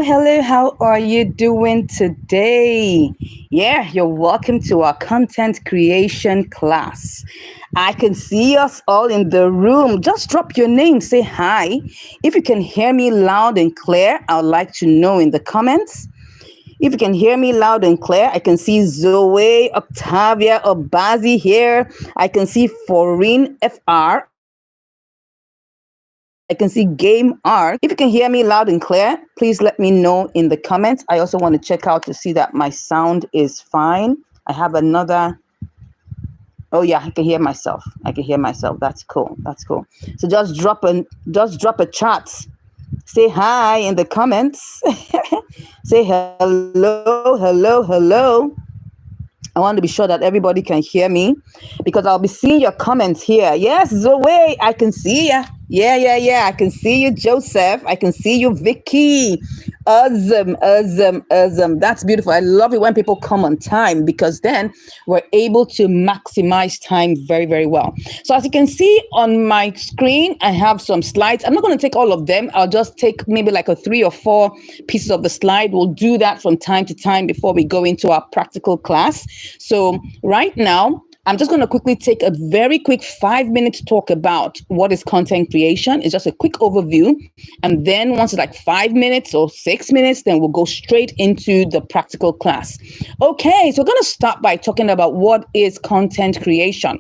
hello. How are you doing today? Yeah, you're welcome to our content creation class. I can see us all in the room. Just drop your name, say hi. If you can hear me loud and clear, I'd like to know in the comments. If you can hear me loud and clear, I can see Zoe, Octavia, Obazi here. I can see Foreign FR. I can see Game Art. If you can hear me loud and clear, please let me know in the comments. I also want to check out to see that my sound is fine. I have another. Oh yeah, I can hear myself. I can hear myself. That's cool. That's cool. So just drop a chat. Say hi in the comments. Say hello, hello, hello. I want to be sure that everybody can hear me because I'll be seeing your comments here. Yes, Zoe, I can see ya. Yeah. I can see you, Joseph. I can see you, Vicky. Awesome. That's beautiful. I love it when people come on time because then we're able to maximize time very, very well. So as you can see on my screen, I have some slides. I'm not going to take all of them. I'll just take maybe like a 3 or 4 pieces of the slide. We'll do that from time to time before we go into our practical class. So right now, I'm just going to quickly take a very quick 5-minute talk about what is content creation. It's just a quick overview. And then once it's like 5 minutes or 6 minutes, then we'll go straight into the practical class. Okay, so we're going to start by talking about what is content creation.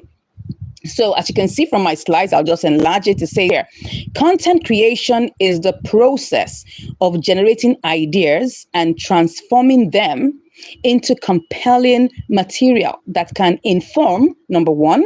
So as you can see from my slides, I'll just enlarge it to say here, content creation is the process of generating ideas and transforming them into compelling material that can inform, number 1,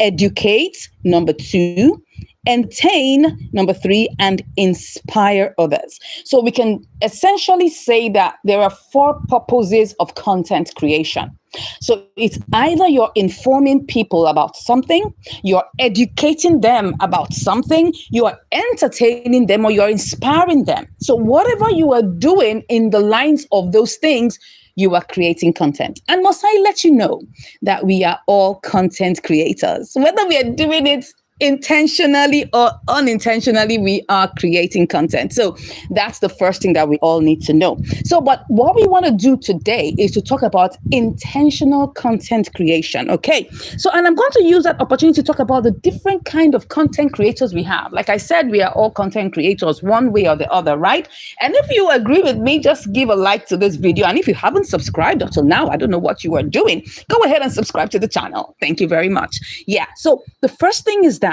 educate, number 2, entertain, number 3, and inspire others. So we can essentially say that there are 4 purposes of content creation. So it's either you're informing people about something, you're educating them about something, you're entertaining them, or you're inspiring them. So whatever you are doing in the lines of those things, you are creating content. And must I let you know that we are all content creators, whether we are doing it intentionally or unintentionally, we are creating content. So that's the first thing that we all need to know. So, but what we want to do today is to talk about intentional content creation. Okay. So, and I'm going to use that opportunity to talk about the different kind of content creators we have. Like I said, we are all content creators one way or the other, right? And if you agree with me, just give a like to this video. And if you haven't subscribed until now, I don't know what you are doing. Go ahead and subscribe to the channel. Thank you very much. Yeah. So the first thing is that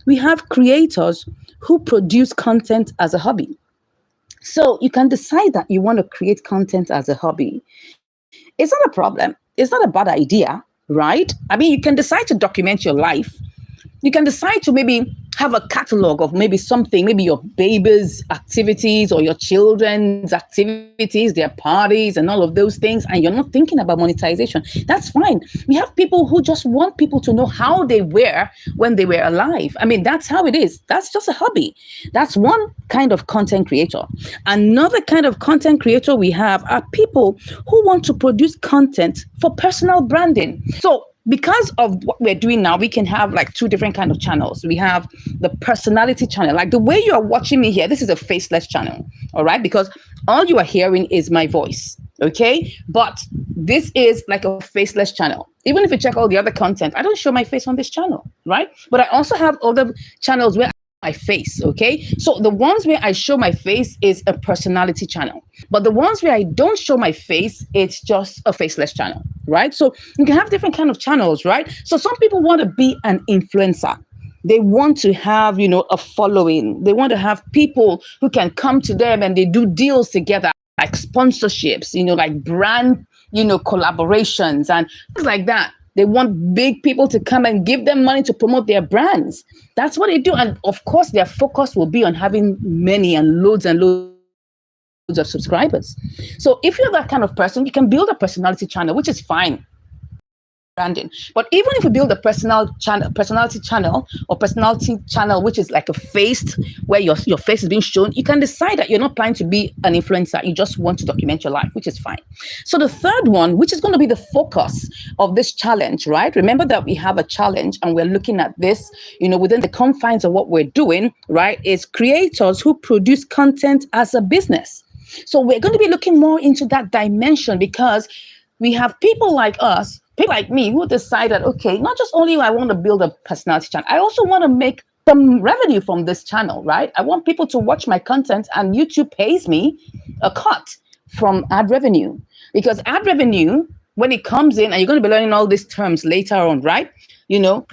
we have creators who produce content as a hobby. So you can decide that you want to create content as a hobby. It's not a problem. It's not a bad idea, right? I mean, you can decide to document your life. You can decide to maybe have a catalog of maybe something, maybe your baby's activities or your children's activities, their parties and all of those things, and you're not thinking about monetization. That's fine. We have people who just want people to know how they were when they were alive. I mean, that's how it is. That's just a hobby. That's one kind of content creator. Another kind of content creator we have are people who want to produce content for personal branding. So because of what we're doing now, we can have like 2 different kind of channels. We have the personality channel, like the way you are watching me here. This is a faceless channel, all right? Because all you are hearing is my voice, okay? But this is like a faceless channel. Even if you check all the other content, I don't show my face on this channel, right? But I also have other channels where my face, okay? So the ones where I show my face is a personality channel. But the ones where I don't show my face, it's just a faceless channel, right? So you can have different kind of channels, right? So some people want to be an influencer. They want to have, a following. They want to have people who can come to them and they do deals together, like sponsorships, like brand, collaborations and things like that. They want big people to come and give them money to promote their brands. That's what they do. And of course, their focus will be on having many and loads of subscribers. So if you're that kind of person, you can build a personality channel, which is fine. Branding. But even if you build a personality channel, which is like a face where your face is being shown, you can decide that you're not planning to be an influencer. You just want to document your life, which is fine. So the third one, which is going to be the focus of this challenge, right? Remember that we have a challenge and we're looking at this, within the confines of what we're doing, right? Is creators who produce content as a business. So we're going to be looking more into that dimension, because we have people like us, people like me, who decide that, okay, not just only I want to build a personality channel, I also want to make some revenue from this channel, right? I want people to watch my content, and YouTube pays me a cut from ad revenue, because ad revenue, when it comes in, and you're going to be learning all these terms later on, right? You know,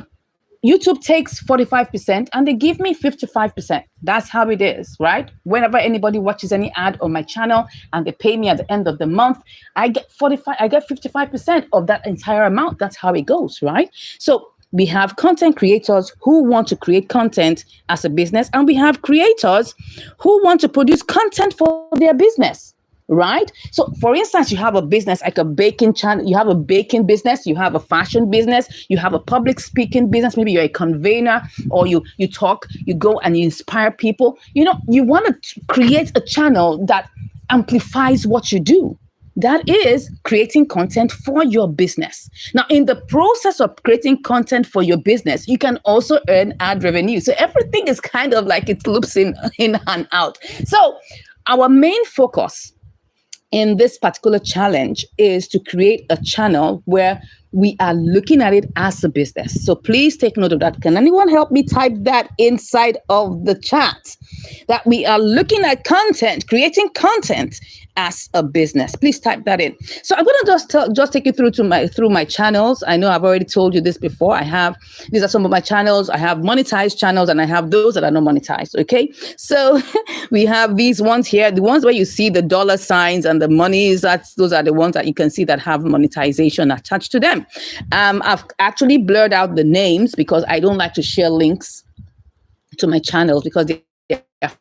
YouTube takes 45% and they give me 55%. That's how it is, right? Whenever anybody watches any ad on my channel and they pay me at the end of the month, I get 55% of that entire amount. That's how it goes, right? So we have content creators who want to create content as a business, and we have creators who want to produce content for their business. Right? So for instance, you have a business like a baking channel, you have a baking business, you have a fashion business, you have a public speaking business, maybe you're a convener, or you talk, you go and you inspire people. You know, you want to create a channel that amplifies what you do. That is creating content for your business. Now, in the process of creating content for your business, you can also earn ad revenue. So everything is kind of like it loops in and out. So our main focus in this particular challenge is to create a channel where we are looking at it as a business. So please take note of that. Can anyone help me type that inside of the chat? That we are looking at content, creating content as a business. Please type that in. So I'm going to just take you through my channels. I know I've already told you this before. These are some of my channels. I have monetized channels, and I have those that are not monetized. Okay. So we have these ones here, the ones where you see the dollar signs and the monies. Those are the ones that you can see that have monetization attached to them. I've actually blurred out the names because I don't like to share links to my channels because they are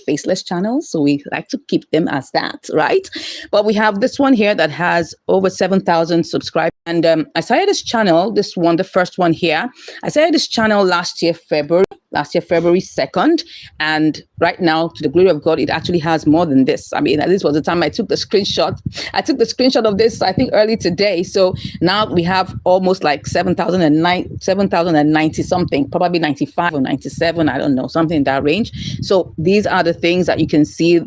faceless channels, so we like to keep them as that, right? But we have this one here that has over 7,000 subscribers, and I started this channel, the first one here. I started this channel last year February 2nd, and right now, to the glory of God, it actually has more than this. I mean, this was the time I took the screenshot. I took the screenshot of this, I think, early today. So now we have almost like 7,090 something, probably 95 or 97, I don't know, something in that range. So these are the things that you can see.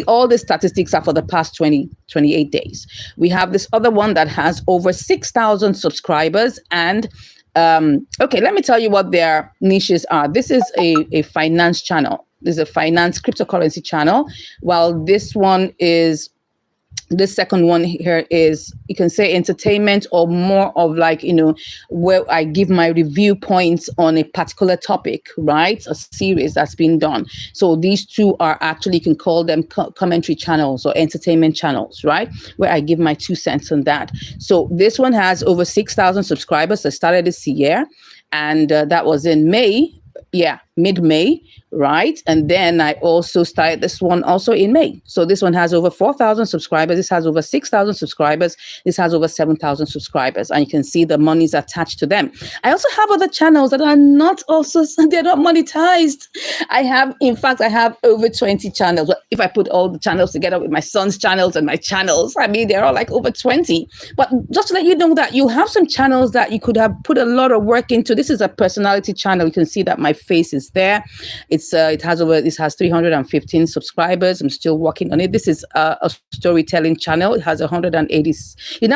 All the statistics are for the past 28 days. We have this other one that has over 6,000 subscribers, and okay, let me tell you what their niches are. This is a finance channel. This is a finance cryptocurrency channel. While this second one here is, you can say, entertainment, or more of like, where I give my review points on a particular topic, right? A series that's been done. So these two are actually, you can call them commentary channels or entertainment channels, right? Where I give my 2 cents on that. So this one has over 6,000 subscribers. I started this year, and that was in May. Yeah, mid-May, right? And then I also started this one also in May. So this one has over 4,000 subscribers. This has over 6,000 subscribers. This has over 7,000 subscribers. And you can see the monies attached to them. I also have other channels that are not they're not monetized. I have over 20 channels. If I put all the channels together with my son's channels and my channels, I mean, they're all like over 20. But just to let you know that you have some channels that you could have put a lot of work into. This is a personality channel. You can see that my face is there. It has 315 subscribers. I'm still working on it. This is a storytelling channel. It now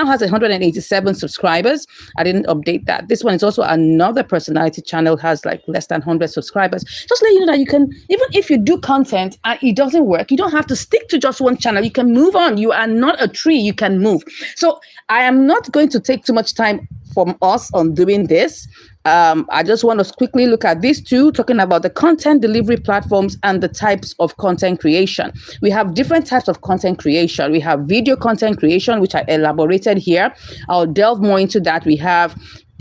has 187 subscribers. I didn't update that. This one is also another personality channel, has like less than 100 subscribers. Just let you know that you can, even if you do content and it doesn't work, you don't have to stick to just one channel. You can move on. You are not a tree. You can move. So I am not going to take too much time from us on doing this. I just want to quickly look at these two, talking about the content delivery platforms and the types of content creation. We have different types of content creation. We have video content creation, which I elaborated here. I'll delve more into that. We have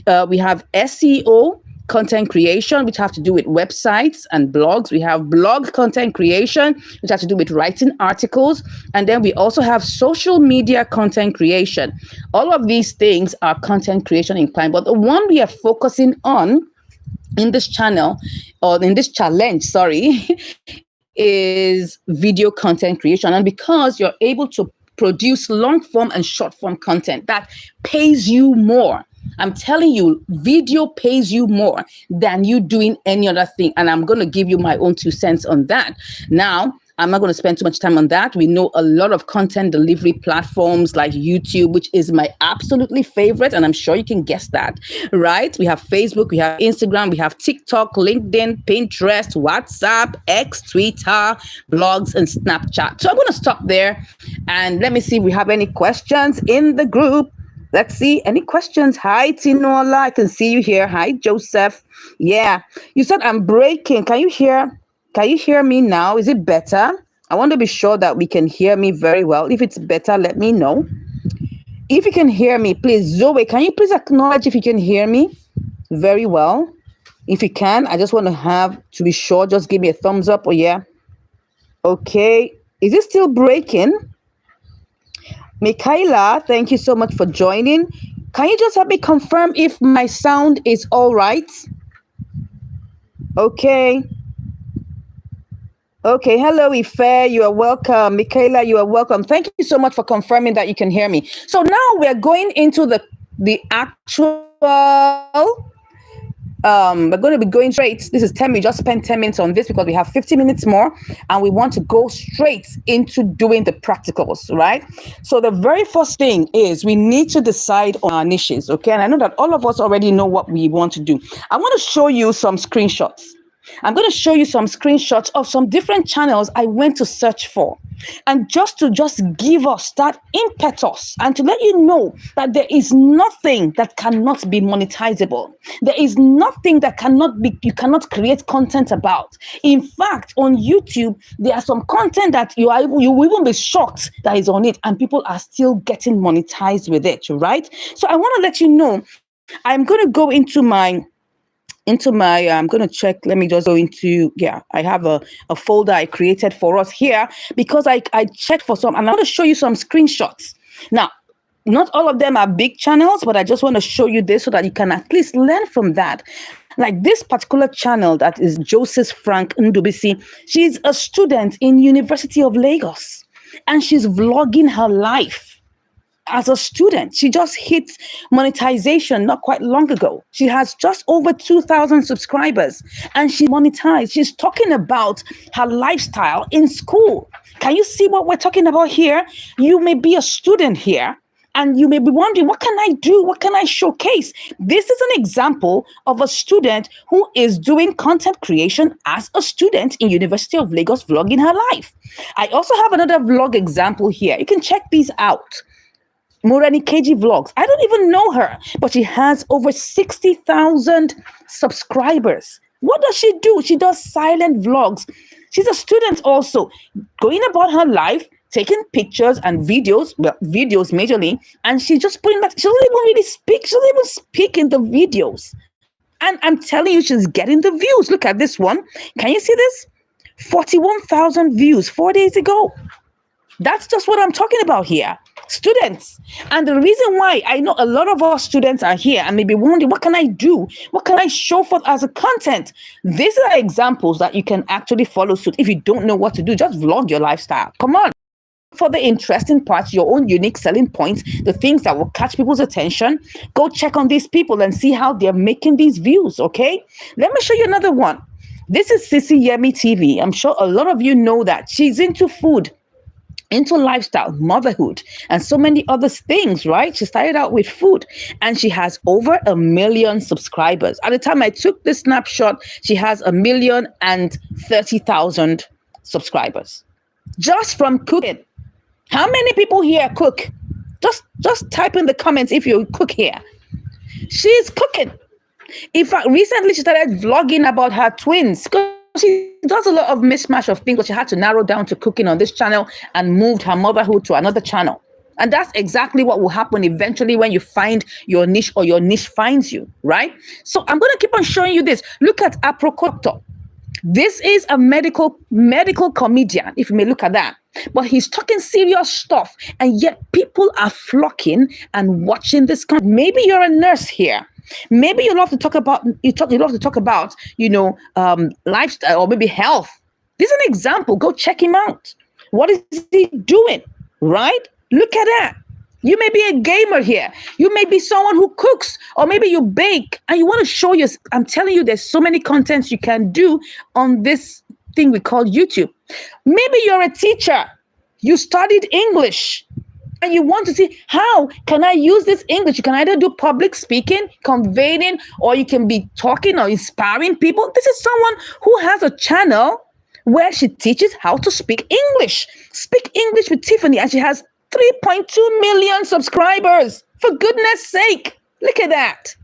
SEO content creation, which have to do with websites and blogs. We have blog content creation, which has to do with writing articles. And then we also have social media content creation. All of these things are content creation inclined, but the one we are focusing on in this channel, or in this challenge, is video content creation. And because you're able to produce long form and short form content that pays you more. I'm telling you, video pays you more than you doing any other thing. And I'm going to give you my own 2 cents on that. Now, I'm not going to spend too much time on that. We know a lot of content delivery platforms like YouTube, which is my absolutely favorite. And I'm sure you can guess that, right? We have Facebook, we have Instagram, we have TikTok, LinkedIn, Pinterest, WhatsApp, X, Twitter, blogs, and Snapchat. So I'm going to stop there and let me see if we have any questions in the group. Let's see. Any questions? Hi, Tinola. I can see you here. Hi, Joseph. Yeah. You said I'm breaking. Can you hear me now? Is it better? I want to be sure that we can hear me very well. If it's better, let me know. If you can hear me, please, Zoe, can you please acknowledge if you can hear me very well? If you can, I just want to be sure. Just give me a thumbs up. Oh, yeah. Okay. Is it still breaking? Michaela, thank you so much for joining. Can you just help me confirm if my sound is all right? Okay. Okay. Hello, Ife. You are welcome. Michaela, you are welcome. Thank you so much for confirming that you can hear me. So now we're going into the actual we're going to be going straight. This is 10 minutes. Just spend 10 minutes on this because we have 50 minutes more and we want to go straight into doing the practicals, right? So the very first thing is we need to decide on our niches, okay? And I know that all of us already know what we want to do. I want to show you some screenshots. I'm going to show you some screenshots of some different channels I went to search for. And just to give us that impetus and to let you know that there is nothing that cannot be monetizable. There is nothing that you cannot create content about. In fact, on YouTube, there are some content that you will even be shocked that is on it and people are still getting monetized with it, right? So I want to let you know, I'm going to go into my I'm going to check. Let me just go into, I have a folder I created for us here because I checked for some, and I'm going to show you some screenshots. Now, not all of them are big channels, but I just want to show you this so that you can at least learn from that. Like this particular channel that is Joseph Frank Ndubisi. She's a student in University of Lagos and she's vlogging her life. As a student, she just hit monetization not quite long ago. She has just over 2,000 subscribers and she monetized. She's talking about her lifestyle in school. Can you see what we're talking about here? You may be a student here and you may be wondering, what can I do? What can I showcase? This is an example of a student who is doing content creation as a student in University of Lagos, vlogging her life. I also have another vlog example here. You can check these out. Morenikeji Vlogs. I don't even know her, but she has over 60,000 subscribers. What does she do? She does silent vlogs. She's a student also, going about her life, taking pictures and videos, videos majorly, and she's just putting that. She doesn't even really speak. She doesn't even speak in the videos. And I'm telling you, she's getting the views. Look at this one. Can you see this? 41,000 views 4 days ago. That's just what I'm talking about here. Students. And the reason why I know a lot of our students are here and maybe wondering, what can I do? What can I show forth as a content? These are examples that you can actually follow suit. If you don't know what to do, just vlog your lifestyle. Come on. For the interesting parts, your own unique selling points, the things that will catch people's attention, go check on these people and see how they're making these views, okay? Let me show you another one. This is Sissy Yemi TV. I'm sure a lot of you know that. She's into food, into lifestyle, motherhood, and so many other things, right? She started out with food and she has over 1 million subscribers. At the time I took this snapshot, she has 1,030,000 subscribers just from cooking. How many people here cook? Just type in the comments if you cook here. She's cooking. In fact, recently she started vlogging about her twins because she does a lot of mismatch of things, but she had to narrow down to cooking on this channel and moved her motherhood to another channel. And that's exactly what will happen eventually when you find your niche or your niche finds you, right? So I'm going to keep on showing you this. Look at Aprocopter. This is a medical comedian, if you may look at that. But he's talking serious stuff, and yet people are flocking and watching this content. Maybe you're a nurse here. Maybe you love to talk about lifestyle or maybe health. This is an example. Go check him out. What is he doing? Right? Look at that. You may be a gamer here. You may be someone who cooks, or maybe you bake and you want to show I'm telling you, there's so many contents you can do on this thing we call YouTube. Maybe you're a teacher, you studied English, and you want to see, how can I use this English? You can either do public speaking, conveying, or you can be talking or inspiring people. This is someone who has a channel where she teaches how to speak English. Speak English with Tiffany, and she has 3.2 million subscribers. For goodness sake, look at that.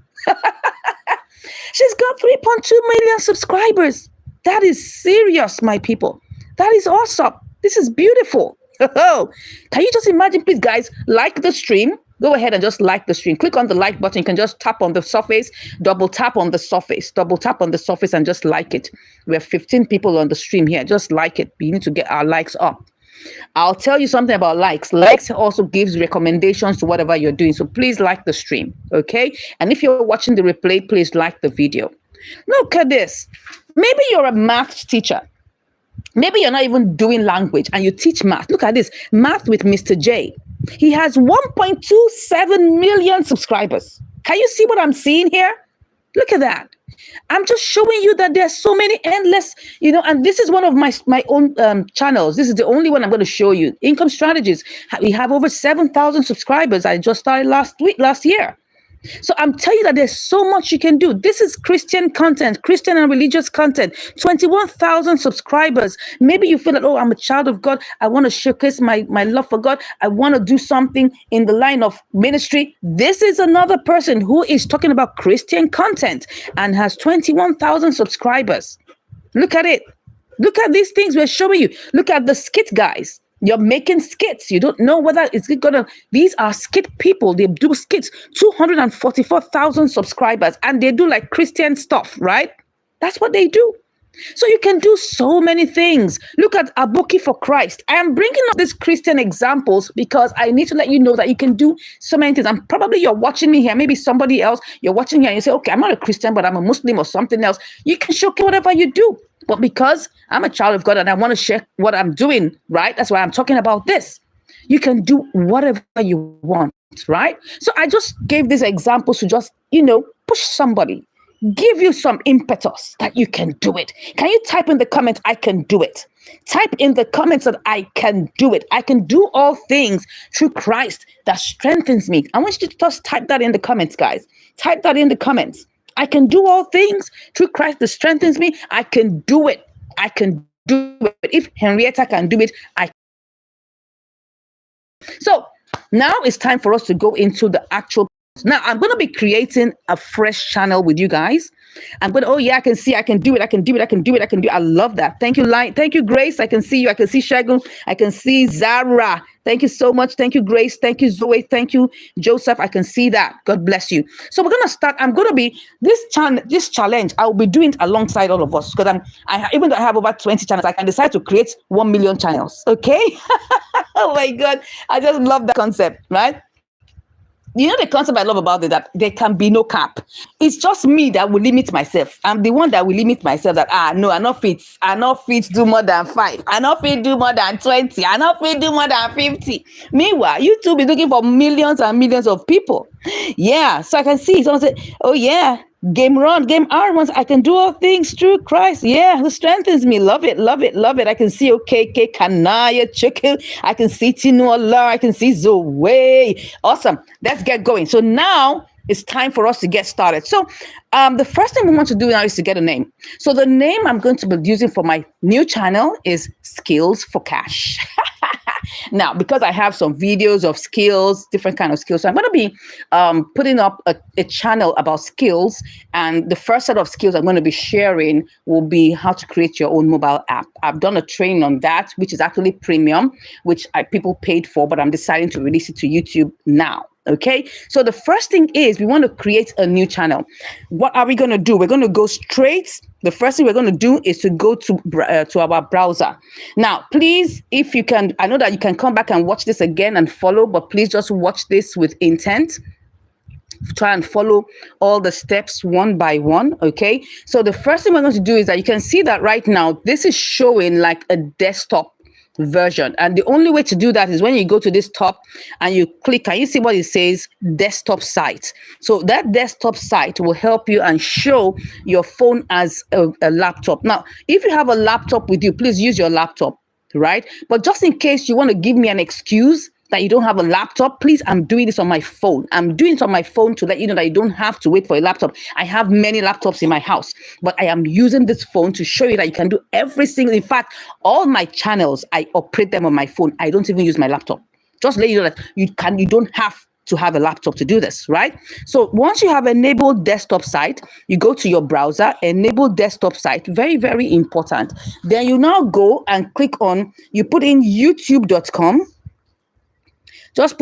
She's got 3.2 million subscribers. That is serious, my people. That is awesome. This is beautiful. Can you just imagine, please, guys, like the stream. Go ahead and just like the stream. Click on the like button. You can just tap on the surface, double tap on the surface, and just like it. We have 15 people on the stream here. Just like it. We need to get our likes up. I'll tell you something about likes. Likes also gives recommendations to whatever you're doing. So please like the stream, okay? And if you're watching the replay, please like the video. Look at this. Maybe you're a math teacher. Maybe you're not even doing language and you teach math. Look at this. Math with Mr. J. He has 1.27 million subscribers. Can you see what I'm seeing here? Look at that. I'm just showing you that there's so many endless, and this is one of my own channels. This is the only one I'm going to show you. Income Strategies. We have over 7,000 subscribers. I just started last year. So I'm telling you that there's so much you can do. This is Christian content, Christian and religious content, 21,000 subscribers. Maybe you feel that, oh, I'm a child of God. I want to showcase my love for God. I want to do something in the line of ministry. This is another person who is talking about Christian content and has 21,000 subscribers. Look at it. Look at these things we're showing you. Look at the skit guys. You're making skits. You don't know whether it's gonna. These are skit people. They do skits. 244,000 subscribers, and they do like Christian stuff, right? That's what they do. So you can do so many things. Look at Aboki for Christ. I am bringing up these Christian examples because I need to let you know that you can do so many things. And probably you're watching me here. Maybe somebody else, you're watching here and you say, okay, I'm not a Christian, but I'm a Muslim or something else. You can showcase whatever you do. But because I'm a child of God and I want to share what I'm doing, right? That's why I'm talking about this. You can do whatever you want, right? So I just gave these examples to just, push somebody. Give you some impetus that you can do it. Can you type in the comments, I can do it? Type in the comments that I can do it. I can do all things through Christ that strengthens me. I want you to just type that in the comments, guys. Type that in the comments. I can do all things through Christ that strengthens me. I can do it. I can do it. If Henrietta can do it, I can. So now it's time for us to go into the actual. Now I'm going to be creating a fresh channel with you guys. I'm going to, oh yeah, I can see, I can do it. I can do it. I can do it. I can do it. I love that. Thank you, Light. Thank you, Grace. I can see you. I can see Shagun. I can see Zara. Thank you so much. Thank you, Grace. Thank you, Zoe. Thank you, Joseph. I can see that. God bless you. So we're going to start. I'm going to be this challenge. I will be doing it alongside all of us because even though I have over 20 channels, I can decide to create 1 million channels. Okay. Oh my God. I just love that concept, right? You know the concept I love about it, that there can be no cap. It's just me that will limit myself. I'm the one that will limit myself that, no, I'm not fit. I'm not fit to do more than 5. I'm not fit to do more than 20. I'm not fit to do more than 50. Meanwhile, YouTube is looking for millions and millions of people. Yeah, so I can see someone say, oh yeah, game R1, I can do all things through Christ. Yeah, who strengthens me. Love it, love it, love it. I can see OKK, Kanaya, Chicken. I can see Tinola. I can see Zoe. Awesome. Let's get going. So now it's time for us to get started. So the first thing we want to do now is to get a name. So the name I'm going to be using for my new channel is Skills for Cash. Now, because I have some videos of skills, different kind of skills, so I'm going to be putting up a channel about skills. And the first set of skills I'm going to be sharing will be how to create your own mobile app. I've done a training on that, which is actually premium, which people paid for, but I'm deciding to release it to YouTube now. Okay, so the first thing is we want to create a new channel. What are we going to do? We're going to go straight. The first thing we're going to do is to go to our browser. Now, please, if you can, I know that you can come back and watch this again and follow, but please just watch this with intent. Try and follow all the steps one by one. Okay, so the first thing we're going to do is that you can see that right now, this is showing like a desktop version. And the only way to do that is when you go to this top and you click, can you see what it says? Desktop site. So that desktop site will help you and show your phone as a laptop. Now, if you have a laptop with you, please use your laptop, right? But just in case you want to give me an excuse that you don't have a laptop, please, I'm doing this on my phone. I'm doing it on my phone to let you know that you don't have to wait for a laptop. I have many laptops in my house, but I am using this phone to show you that you can do every single, in fact, all my channels, I operate them on my phone. I don't even use my laptop. Just let you know that you don't have to have a laptop to do this, right? So once you have enabled desktop site, you go to your browser, enable desktop site, very, very important. Then you now go and click on, you put in youtube.com. Just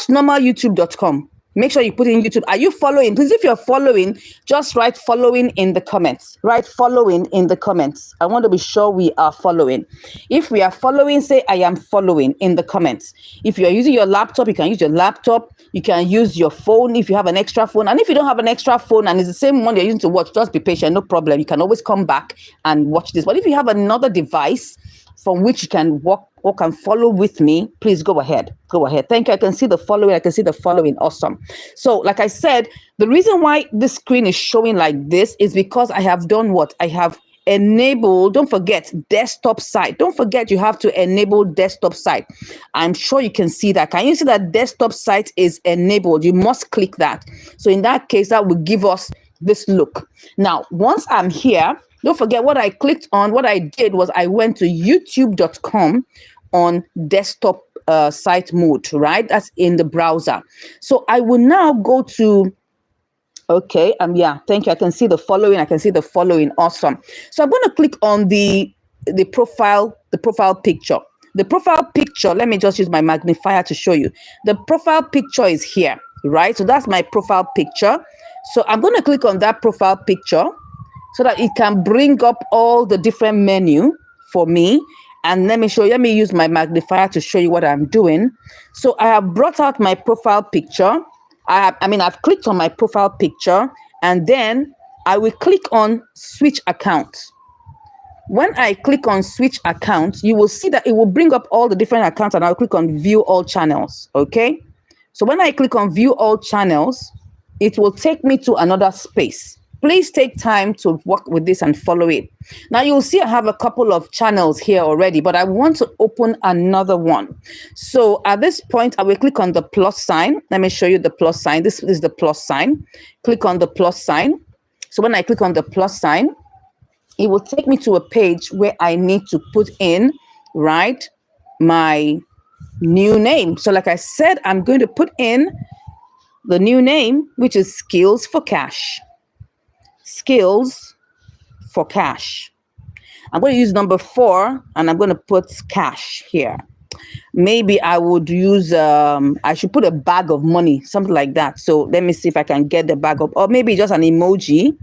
normal youtube.com. Make sure you put in YouTube. Are you following? Please, if you're following, just write following in the comments. Write following in the comments. I want to be sure we are following. If we are following, say I am following in the comments. If you're using your laptop, you can use your laptop. You can use your phone if you have an extra phone. And if you don't have an extra phone and it's the same one you're using to watch, just be patient, no problem. You can always come back and watch this. But if you have another device from which you can walk and follow with me, please go ahead. Go ahead. Thank you. I can see the following. I can see the following. Awesome. So like I said, the reason why this screen is showing like this is because I have done what? I have enabled, don't forget, desktop site. Don't forget you have to enable desktop site. I'm sure you can see that. Can you see that desktop site is enabled? You must click that. So in that case, that will give us this look. Now, once I'm here, don't forget what I clicked on. What I did was I went to youtube.com on desktop site mode, right? That's in the browser. So I will now go to, okay, yeah, thank you. I can see the following. I can see the following. Awesome. So I'm going to click on the profile picture. The profile picture, let me just use my magnifier to show you. The profile picture is here, right? So that's my profile picture. So I'm going to click on that profile picture so that it can bring up all the different menu for me. And let me use my magnifier to show you what I'm doing. So I have brought out my profile picture. I've clicked on my profile picture, and then I will click on switch account. When I click on switch account, you will see that it will bring up all the different accounts, and I'll click on view all channels. Okay. So when I click on view all channels, it will take me to another space. Please take time to work with this and follow it. Now you'll see I have a couple of channels here already, but I want to open another one. So at this point, I will click on the plus sign. Let me show you the plus sign. This is the plus sign. Click on the plus sign. So when I click on the plus sign, it will take me to a page where I need to put in, right, my new name. So like I said, I'm going to put in the new name, which is Skills for Cash. Skills for Cash. I'm going to use number 4, and I'm going to put cash here. Maybe I would use, I should put a bag of money, something like that. So let me see if I can get the bag of, or maybe just an emoji.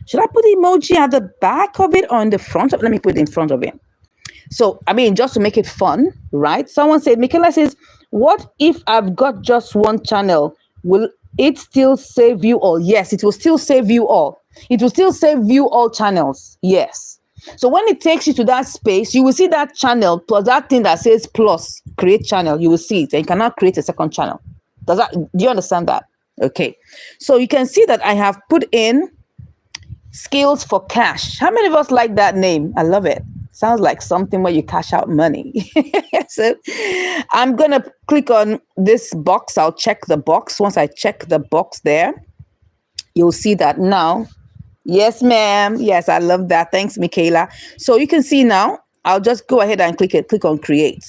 Should I put the emoji at the back of it or in the front of it? Let me put it in front of it. So, just to make it fun, right? Someone said, Michaela says, what if I've got just one channel? Will it still save you all? Yes, it will still save you all. It will still save you all channels. Yes. So when it takes you to that space, you will see that channel plus that thing that says plus create channel. You will see it, and you cannot create a second channel. Do you understand that? Okay. So you can see that I have put in Skills for Cash. How many of us like that name? I love it. Sounds like something where you cash out money. So I'm going to click on this box. I'll check the box. Once I check the box there, you'll see that now. Yes, ma'am. Yes, I love that. Thanks, Michaela. So you can see now, I'll just go ahead and click on create.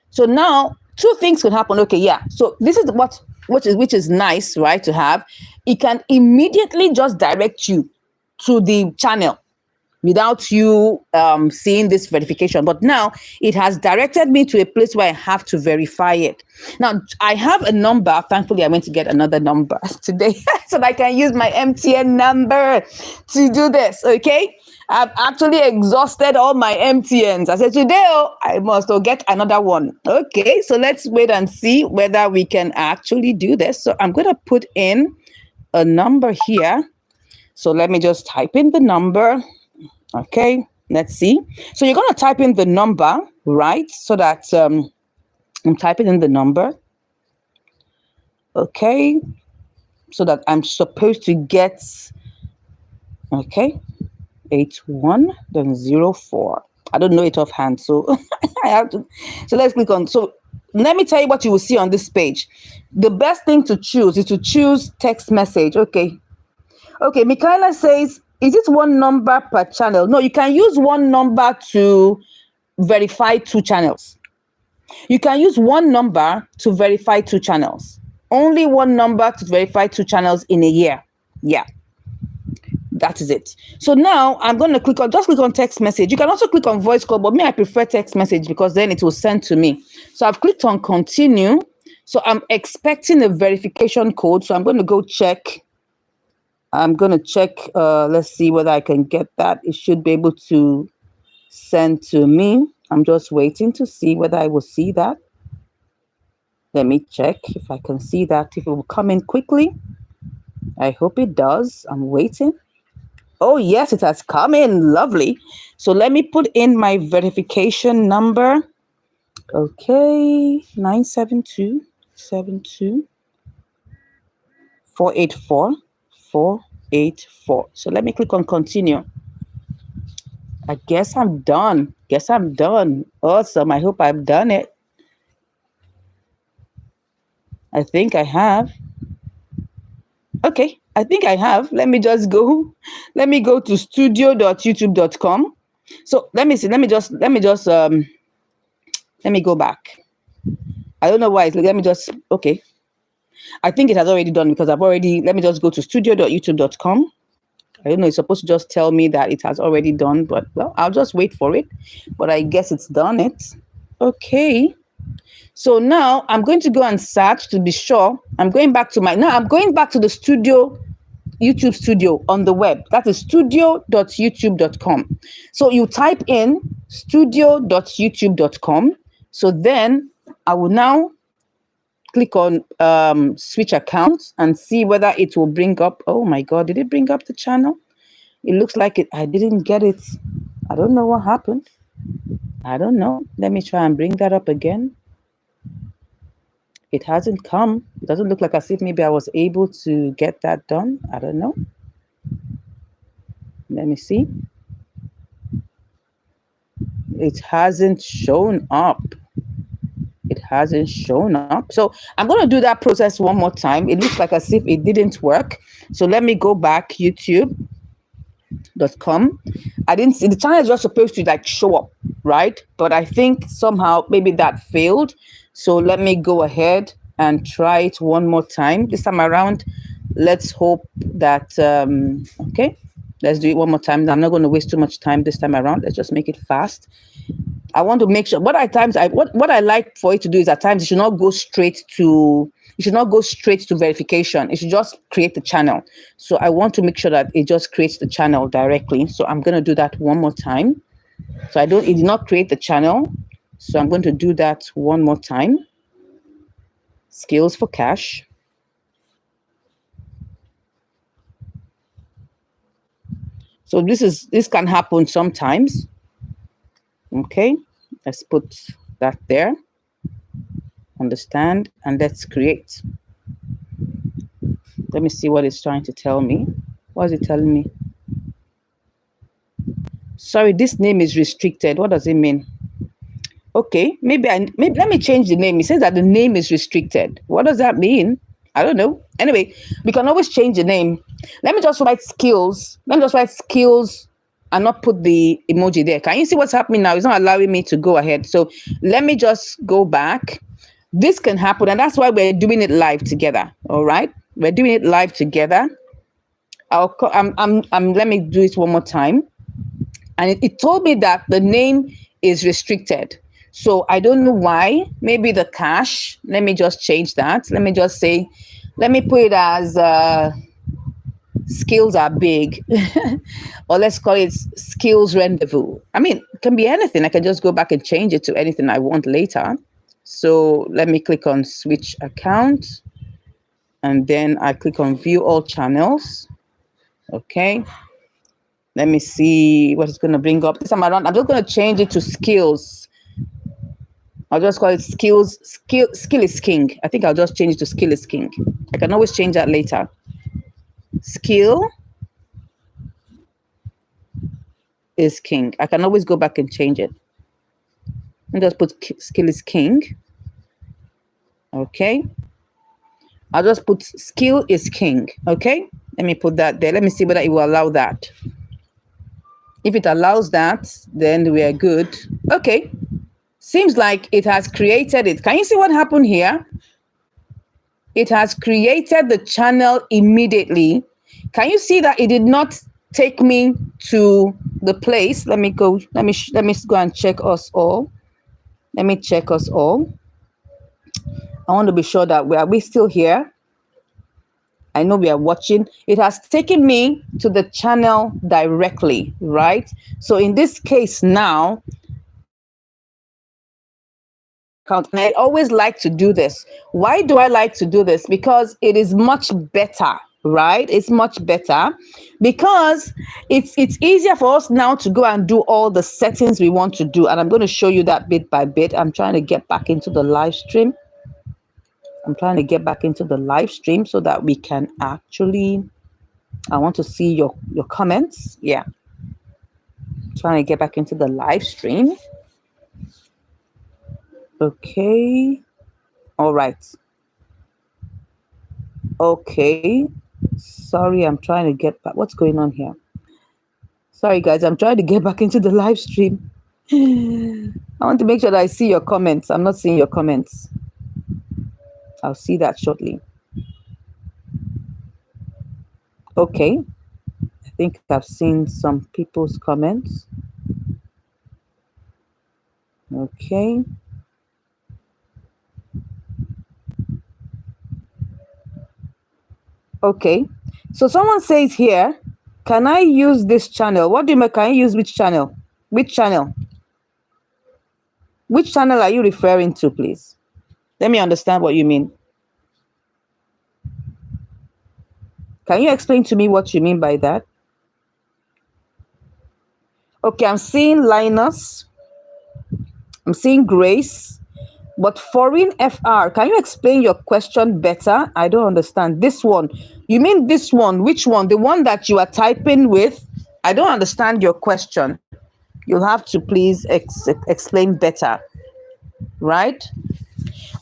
So now 2 things can happen. Okay, yeah. So this is which is nice, right, to have. It can immediately just direct you to the channel without you seeing this verification. But now it has directed me to a place where I have to verify it. Now, I have a number. Thankfully, I went to get another number today so that I can use my MTN number to do this, okay? I've actually exhausted all my MTNs. I said, today, I must get another one. Okay, so let's wait and see whether we can actually do this. So I'm going to put in a number here. So let me just type in the number. Okay, let's see. So you're going to type in the number, right? So that I'm typing in the number. Okay. So that I'm supposed to get, okay, 81, then 04. I don't know it offhand, so I have to. So let's click on. So let me tell you what you will see on this page. The best thing to choose is to choose text message. Okay. Okay, Michaela says, is it one number per channel? No, you can use one number to verify two channels. You can use one number to verify two channels. Only one number to verify two channels in a year. Yeah, that is it. So now I'm going to click on text message. You can also click on voice call, but me, I prefer text message because then it will send to me. So I've clicked on continue. So I'm expecting a verification code. So I'm going to go check. I'm going to check. Let's see whether I can get that. It should be able to send to me. I'm just waiting to see whether I will see that. Let me check if I can see that, if it will come in quickly. I hope it does. I'm waiting. Oh, yes, it has come in. Lovely. So let me put in my verification number. Okay, 97272 484 484. So let me click on continue. I guess I'm done. Awesome. I hope I've done it. I think I have. Okay, I think I have. Let me go to studio.youtube.com. So let me see. Let me go back. I don't know why. Okay. I think it has already done because let me just go to studio.youtube.com. I don't know. It's supposed to just tell me that it has already done, but well, I'll just wait for it. But I guess it's done it. Okay. So now I'm going to go and search to be sure. I'm going back to the studio, YouTube studio on the web. That is studio.youtube.com. So you type in studio.youtube.com. So then I will now click on switch accounts and see whether it will bring up. Oh my God, did it bring up the channel? It looks like it. I didn't get it. I don't know what happened. I don't know. Let me try and bring that up again. It hasn't come. It doesn't look like as if maybe I was able to get that done. I don't know. Let me see. It hasn't shown up. So I'm going to do that process one more time. It looks like as if it didn't work. So let me go back, youtube.com. I didn't see the channel is just supposed to like show up, right? But I think somehow maybe that failed. So let me go ahead and try it one more time. This time around, let's hope that, okay, let's do it one more time. I'm not going to waste too much time this time around. Let's just make it fast. I want to make sure what I like for it to do is at times it should not go straight to verification. It should just create the channel. So I want to make sure that it just creates the channel directly. So I'm going to do that one more time. So it did not create the channel. So I'm going to do that one more time. Skills for cash. So this can happen sometimes. Okay, let's put that there. Understand, and let's create. Let me see what it's trying to tell me. What is it telling me? Sorry, this name is restricted. What does it mean? Okay, maybe let me change the name. It says that the name is restricted. What does that mean? I don't know. Anyway, we can always change the name. Let me just write skills. And not put the emoji there. Can you see what's happening now? It's not allowing me to go ahead. So let me just go back. This can happen, and that's why we're doing it live together. All right, we're doing it live together. Let me do it one more time. And it told me that the name is restricted. So I don't know why. Maybe the cache. Let me just change that. Let me just say, let me put it as skills are big, or let's call it skills rendezvous. I mean, it can be anything. I can just go back and change it to anything I want later. So let me click on switch account, and then I click on view all channels. Okay. Let me see what it's going to bring up. This time around, I'm just going to change it to skills. I'll just call it skill is king. I think I'll just change it to skill is king. I can always change that later. Skill is king. I can always go back and change it. And just put skill is king. Okay. I'll just put skill is king. Okay. Let me put that there. Let me see whether it will allow that. If it allows that, then we are good. Okay. Seems like it has created it. Can you see what happened here? It has created the channel immediately. Can you see that it did not take me to the place? Let me go. Let me go and check us all. Let me check us all. I want to be sure that are we still here? I know we are watching. It has taken me to the channel directly, right? So in this case now, and I always like to do this. Why do I like to do this? Because it is much better, right? It's much better because it's easier for us now to go and do all the settings we want to do. And I'm going to show you that bit by bit. I'm trying to get back into the live stream. so that we can actually, I want to see your comments. Yeah. Trying to get back into the live stream. Okay. All right. Okay. Sorry, I'm trying to get back. What's going on here? Sorry, guys. I'm trying to get back into the live stream. I want to make sure that I see your comments. I'm not seeing your comments. I'll see that shortly. Okay. I think I've seen some people's comments. Okay. Okay. So someone says here, can I use this channel? What do you mean? Can I use which channel? Which channel? Which channel are you referring to, please? Let me understand what you mean. Can you explain to me what you mean by that? Okay, I'm seeing Linus. I'm seeing Grace. But foreign FR, can you explain your question better? I don't understand. This one. You mean this one? Which one? The one that you are typing with? I don't understand your question. You'll have to please explain better. Right?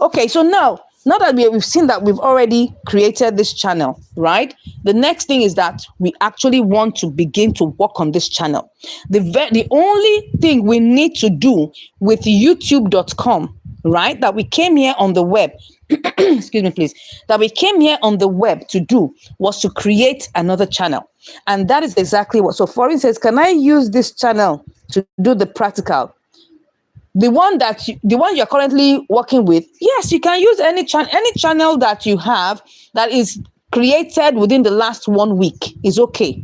Okay, so now that we've seen that we've already created this channel, right? The next thing is that we actually want to begin to work on this channel. The only thing we need to do with youtube.com, right, that we came here on the web, excuse me, please, that we came here on the web to do was to create another channel. And that is exactly what. So Foreign says, can I use this channel to do the practical? The one you're currently working with, yes, you can use any channel that you have that is created within the last 1 week is okay.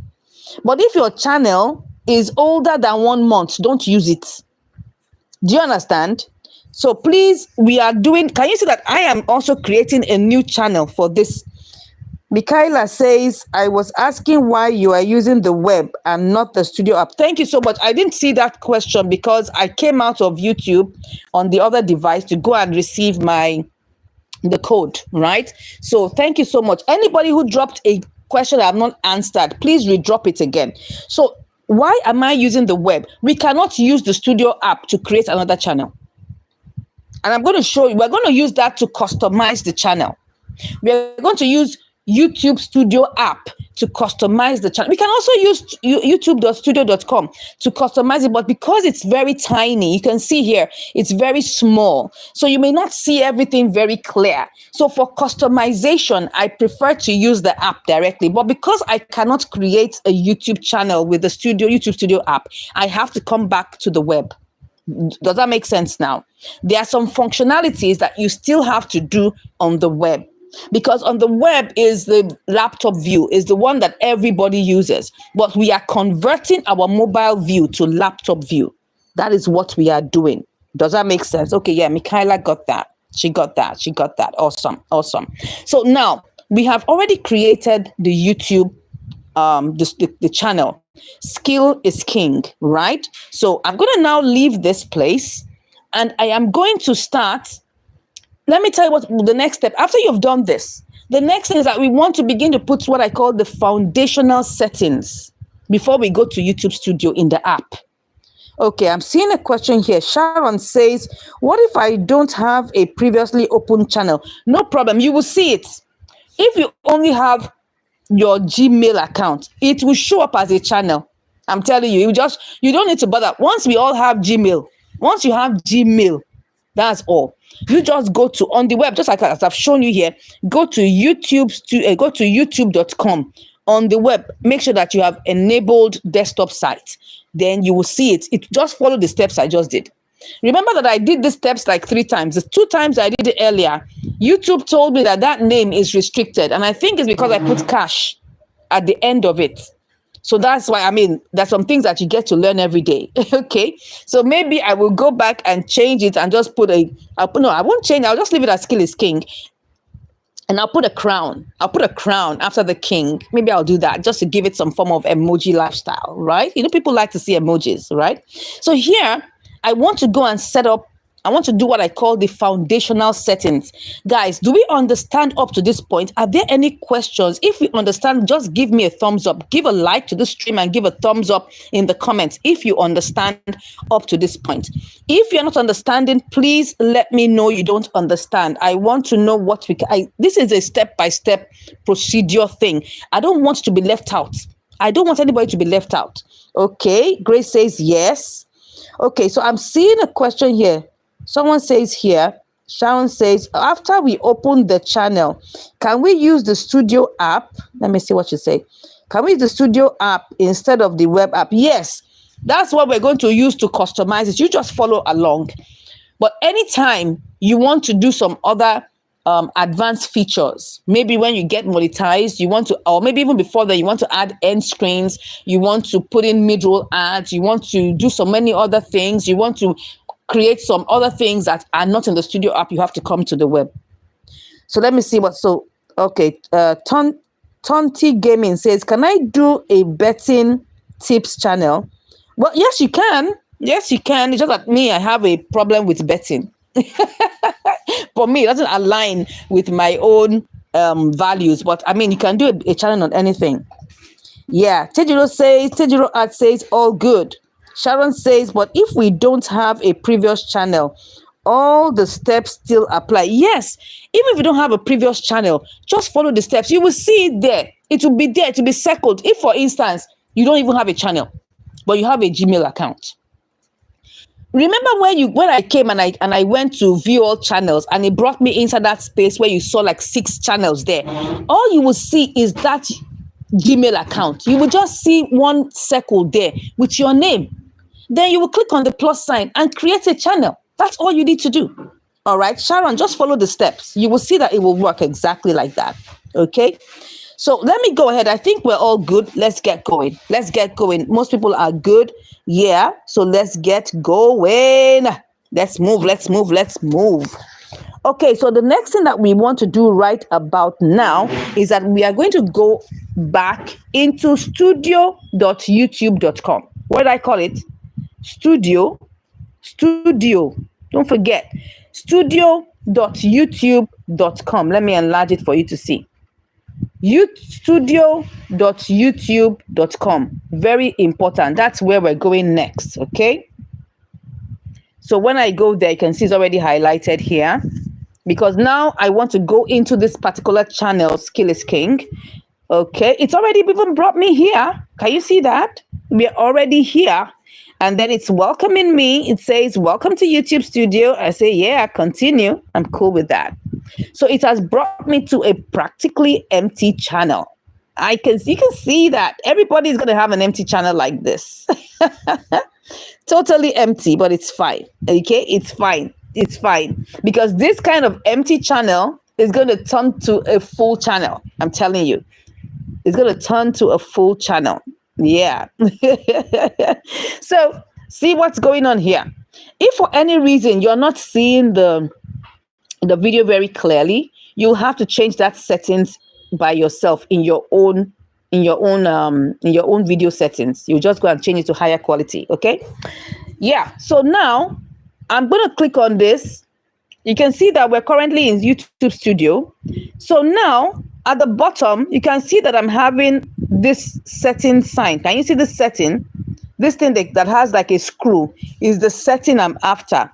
But if your channel is older than 1 month, don't use it. Do you understand? So please, can you see that I am also creating a new channel for this? Michaela says, I was asking why you are using the web and not the studio app. Thank you so much. I didn't see that question because I came out of YouTube on the other device to go and receive the code, right? So thank you so much. Anybody who dropped a question I have not answered, please redrop it again. So why am I using the web? We cannot use the studio app to create another channel. And I'm going to show you, we're going to use that to customize the channel. We're going to use YouTube Studio app to customize the channel. We can also use youtube.studio.com to customize it, but because it's very tiny, you can see here, it's very small. So you may not see everything very clear. So for customization, I prefer to use the app directly. But because I cannot create a YouTube channel with the YouTube Studio app, I have to come back to the web. Does that make sense now? There are some functionalities that you still have to do on the web. Because on the web is the laptop view, is the one that everybody uses. But we are converting our mobile view to laptop view. That is what we are doing. Does that make sense? Okay, yeah, Michaela got that. She got that. Awesome. So now we have already created the YouTube, the channel. Skill is king, right? So I'm going to now leave this place. And I am going to start. Let me tell you what the next step. After you've done this, the next thing is that we want to begin to put what I call the foundational settings before we go to YouTube Studio in the app. Okay, I'm seeing a question here. Sharon says, what if I don't have a previously open channel? No problem. You will see it. If you only have your Gmail account, it will show up as a channel. I'm telling you, you don't need to bother. Once we all have Gmail, once you have Gmail, that's all. You just go to on the web, just like as I've shown you here, go to go to youtube.com. On the web, make sure that you have enabled desktop site. Then you will see it. It just follow the steps I just did. Remember that I did these steps like 3 times. The 2 times I did it earlier, YouTube told me that name is restricted. And I think it's because I put cash at the end of it. So that's why, there's some things that you get to learn every day. Okay. So maybe I will go back and change it and just put I won't change. I'll just leave it as Skill is King. And I'll put a crown. I'll put a crown after the king. Maybe I'll do that just to give it some form of emoji lifestyle, right? People like to see emojis, right? So here, I want to go and I want to do what I call the foundational settings. Guys, do we understand up to this point? Are there any questions? If we understand, just give me a thumbs up. Give a like to the stream and give a thumbs up in the comments if you understand up to this point. If you're not understanding, please let me know you don't understand. I want to know what this is a step-by-step procedure thing. I don't want to be left out. I don't want anybody to be left out. Okay, Grace says yes. Okay, so I'm seeing a question here. Someone says here, Sharon says, after we open the channel, can we use the Studio app? Let me see what you say. Can we use the Studio app instead of the web app? Yes, that's what we're going to use to customize it. You just follow along. But anytime you want to do some other advanced features, maybe when you get monetized, you want to, or maybe even before that, you want to add end screens, you want to put in mid-roll ads, you want to do so many other things, you want to create some other things that are not in the Studio app, you have to come to the web. So let me see okay. Tonti Gaming says, can I do a betting tips channel? Well, yes, you can. Yes, you can. It's just that I have a problem with betting. For me, it doesn't align with my own values, but you can do a channel on anything. Yeah, Tejiro Art says, all good. Sharon says, but if we don't have a previous channel, all the steps still apply. Yes, even if you don't have a previous channel, just follow the steps. You will see it there. It will be there. It will be circled. If, for instance, you don't even have a channel, but you have a Gmail account. Remember when I came and I went to view all channels and it brought me inside that space where you saw like 6 channels there. All you will see is that Gmail account. You will just see one circle there with your name. Then you will click on the plus sign and create a channel. That's all you need to do. All right, Sharon, just follow the steps. You will see that it will work exactly like that. Okay. So let me go ahead. I think we're all good. Let's get going. Let's get going. Most people are good. Yeah. So let's get going. Let's move. Let's move. Let's move. Okay. So the next thing that we want to do right about now is that we are going to go back into studio.youtube.com. What did I call it? Studio. Don't forget. Studio.youtube.com. Let me enlarge it for you to see. Studio.youtube.com. Very important. That's where we're going next. Okay. So when I go there, you can see it's already highlighted here because now I want to go into this particular channel, Skill is King. Okay. It's already even brought me here. Can you see that? We're already here. And then it's welcoming me. It says, welcome to YouTube Studio. I say, yeah, continue. I'm cool with that. So it has brought me to a practically empty channel. You can see that everybody is going to have an empty channel like this. Totally empty, but it's fine. Okay, it's fine. It's fine. Because this kind of empty channel is going to turn to a full channel. I'm telling you. It's going to turn to a full channel. Yeah. So see what's going on here. If for any reason you're not seeing the video very clearly, you'll have to change that settings by yourself in your own video settings. You just go and change it to higher quality. Okay. Yeah. So now I'm going to click on this. You can see that we're currently in YouTube Studio. So now at the bottom, you can see that I'm having this setting sign. Can you see the setting? This thing that has like a screw is the setting I'm after.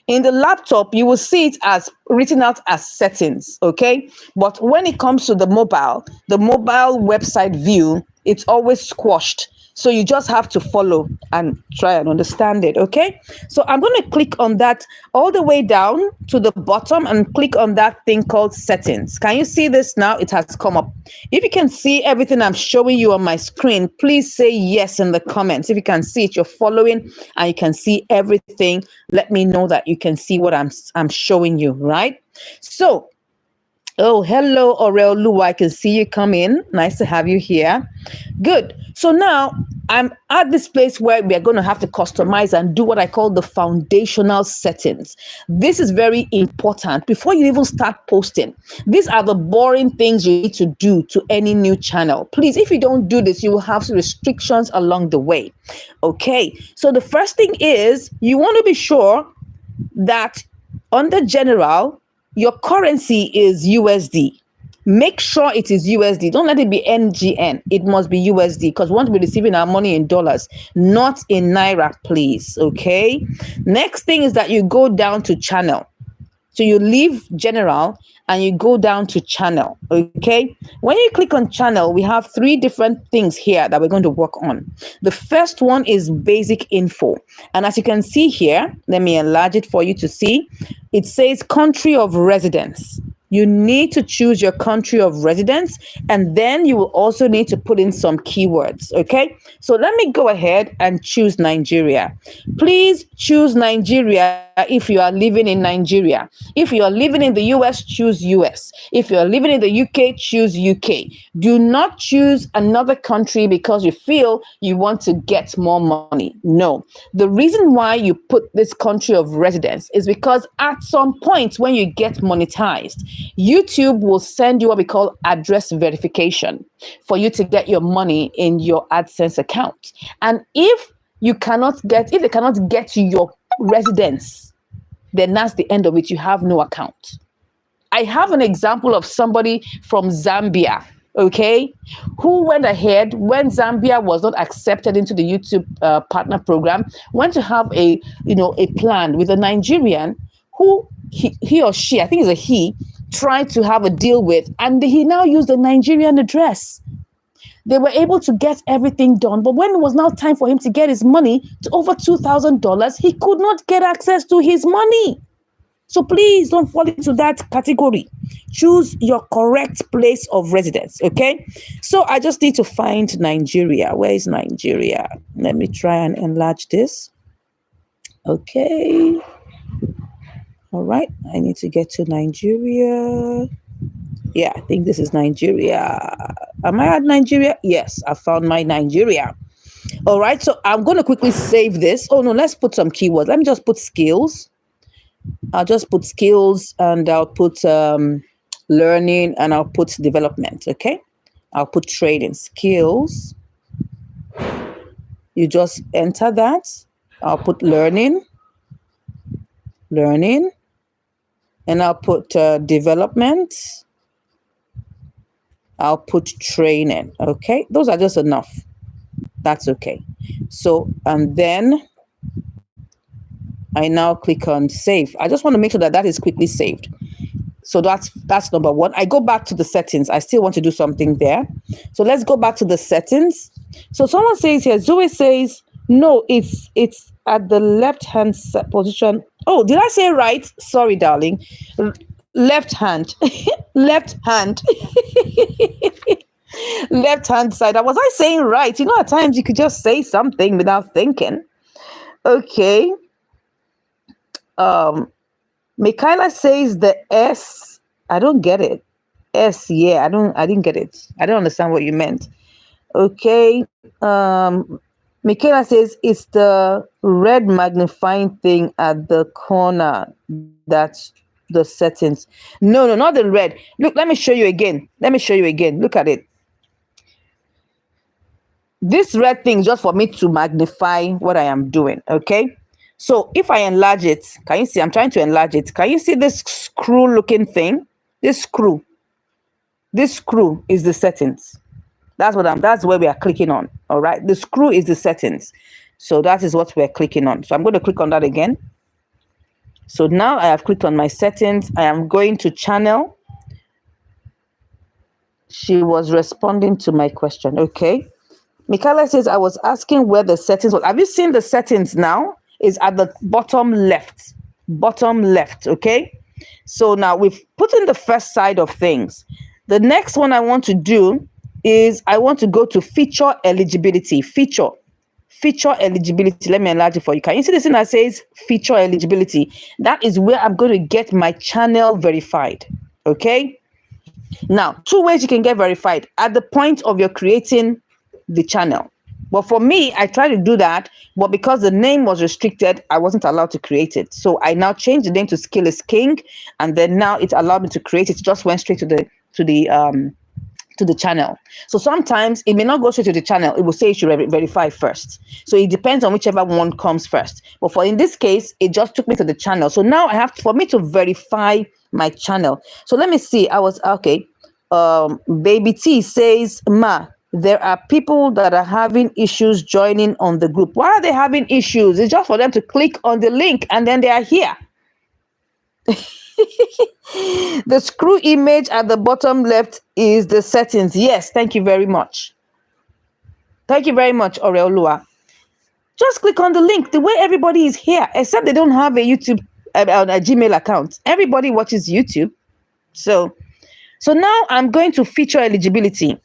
In the laptop, you will see it as written out as settings, okay? But when it comes to the mobile website view, it's always squashed. So you just have to follow and try and understand it, okay? So I'm going to click on that all the way down to the bottom and click on that thing called settings. Can you see this now? It has come up. If you can see everything I'm showing you on my screen, please say yes in the comments. If you can see it, you're following and you can see everything, let me know that you can see what I'm showing you, right? So, oh, hello, Aurel Lu. I can see you come in. Nice to have you here. Good. So now I'm at this place where we are going to have to customize and do what I call the foundational settings. This is very important before you even start posting. These are the boring things you need to do to any new channel. Please, if you don't do this, you will have restrictions along the way. Okay. So the first thing is you want to be sure that under general, your currency is USD. Make sure it is USD. Don't let it be NGN. It must be USD because we want to be receiving our money in dollars, not in Naira, please. Okay. Next thing is that you go down to channel. So you leave general and you go down to channel. Okay. When you click on channel, we have 3 different things here that we're going to work on. The first one is basic info. And as you can see here, let me enlarge it for you to see. It says country of residence. You need to choose your country of residence, and then you will also need to put in some keywords, okay? So let me go ahead and choose Nigeria. Please choose Nigeria if you are living in Nigeria. If you are living in the US, choose US. If you are living in the UK, choose UK. Do not choose another country because you feel you want to get more money. No. The reason why you put this country of residence is because at some point when you get monetized, YouTube will send you what we call address verification for you to get your money in your AdSense account. And if they cannot get to your residence, then that's the end of it. You have no account. I have an example of somebody from Zambia, okay, who went ahead when Zambia was not accepted into the YouTube partner program, went to have a plan with a Nigerian who he or she, I think it's a he, tried to have a deal with, and he now used a Nigerian address. They were able to get everything done, but when it was now time for him to get his money to over $2,000, he could not get access to his money. So please don't fall into that category. Choose your correct place of residence, okay? So I just need to find Nigeria. Where is Nigeria? Let me try and enlarge this. Okay. All right, I need to get to Nigeria. Yeah, I think this is Nigeria. Am I at Nigeria? Yes, I found my Nigeria. All right, so I'm going to quickly save this. Oh, no, let's put some keywords. Let me just put skills. I'll just put skills and I'll put learning and I'll put development, okay? I'll put trading skills. You just enter that. I'll put learning. And I'll put development. I'll put training. Okay, those are just enough. That's okay. So, and then I now click on save. I just want to make sure that that is quickly saved. So that's number 1. I go back to the settings. I still want to do something there. So let's go back to the settings. So someone says here, Zoe says, no, it's at the left-hand position. Oh, did I say right? Sorry, darling. Left hand. Left hand. Left-hand side. Was I saying right? You know, at times you could just say something without thinking. Okay. Michaela says the S. I don't get it. S, yeah, I didn't get it. I don't understand what you meant. Okay. Michaela says it's the red magnifying thing at the corner. That's the settings. No, not the red. Look, let me show you again. Look at it. This red thing is just for me to magnify what I am doing. Okay. So if I enlarge it, can you see? I'm trying to enlarge it. Can you see this screw looking thing? This screw is the settings. That's where we are clicking on. All right. The screw is the settings. So that is what we're clicking on. So I'm going to click on that again. So now I have clicked on my settings. I am going to channel. She was responding to my question. Okay. Michaela says, I was asking where the settings was. Have you seen the settings now? Is at the bottom left. Bottom left. Okay. So now we've put in the first side of things. The next one I want to do is I want to go to feature eligibility. Feature eligibility. Let me enlarge it for you. Can you see this thing that says feature eligibility? That is where I'm going to get my channel verified. Okay. Now, 2 ways you can get verified at the point of your creating the channel. But for me, I tried to do that, but because the name was restricted, I wasn't allowed to create it. So I now changed the name to Skill is King, and then now it allowed me to create it. It just went straight to the channel. So sometimes it may not go straight to the channel. It will say you should verify first. So it depends on whichever one comes first. But in this case, it just took me to the channel. So now for me to verify my channel. So let me see. Okay. Baby T says, Ma, there are people that are having issues joining on the group. Why are they having issues? It's just for them to click on the link and then they are here. The screw image at the bottom left is the settings. Yes, thank you very much. Thank you very much, Oreolua. Just click on the link. The way everybody is here, except they don't have a YouTube, a Gmail account. Everybody watches YouTube. So now I'm going to feature eligibility.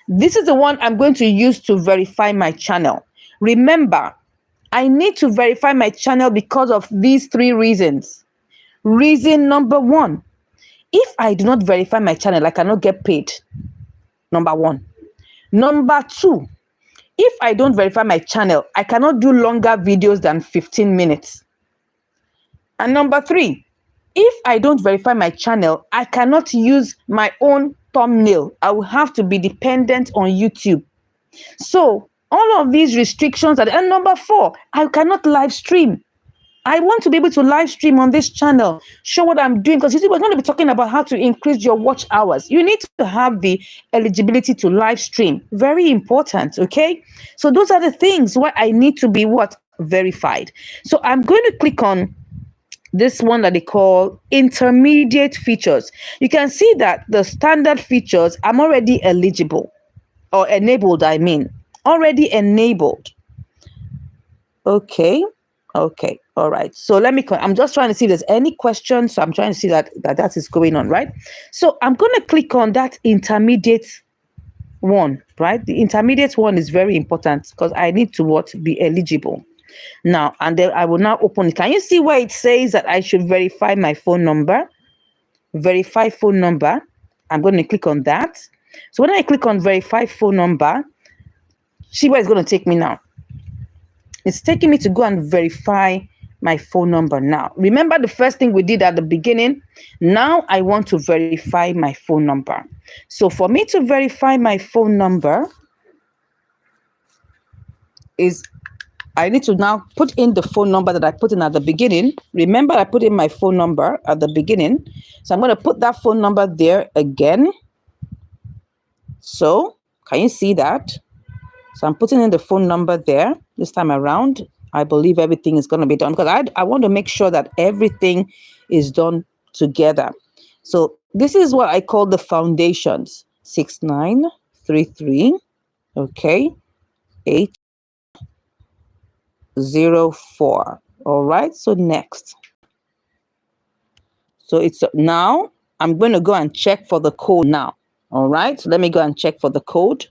This is the one I'm going to use to verify my channel. Remember, I need to verify my channel because of these 3 reasons. Reason number 1, if I do not verify my channel, I cannot get paid. Number 1. Number 2, if I don't verify my channel, I cannot do longer videos than 15 minutes. And number 3, if I don't verify my channel, I cannot use my own thumbnail. I will have to be dependent on YouTube. So all of these restrictions and number 4, I cannot live stream. I want to be able to live stream on this channel, show what I'm doing, because we're going to be talking about how to increase your watch hours. You need to have the eligibility to live stream. Very important, okay? So those are the things where I need to be verified. So I'm going to click on this one that they call intermediate features. You can see that the standard features, I'm already eligible or enabled, already enabled. Okay. All right. So I'm just trying to see if there's any questions. So I'm trying to see that is going on, right? So I'm going to click on that intermediate one, right? The intermediate one is very important because I need to be eligible. Now, and then I will now open it. Can you see where it says that I should verify my phone number? Verify phone number. I'm going to click on that. So when I click on verify phone number, see where it's going to take me now. It's taking me to go and verify my phone number now. Remember the first thing we did at the beginning? Now I want to verify my phone number. So for me to verify my phone number I need to now put in the phone number that I put in at the beginning. Remember, I put in my phone number at the beginning. So I'm going to put that phone number there again. So can you see that? So I'm putting in the phone number there. This time around, I believe everything is going to be done because I want to make sure that everything is done together. So this is what I call the foundations. 6933. Okay. 804. All right. So next. So it's now I'm going to go and check for the code now. All right. So let me go and check for the code.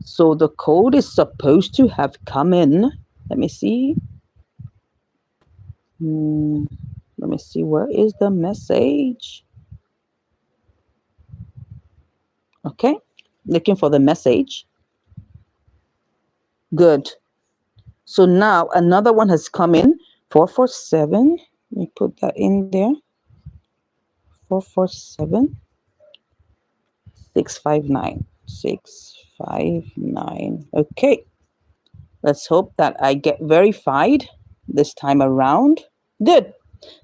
So the code is supposed to have come in. Let me see. Let me see. Where is the message? Okay. Looking for the message. Good. So now another one has come in. 447. Let me put that in there. 447. 659. 659. Okay. Let's hope that I get verified this time around. Good.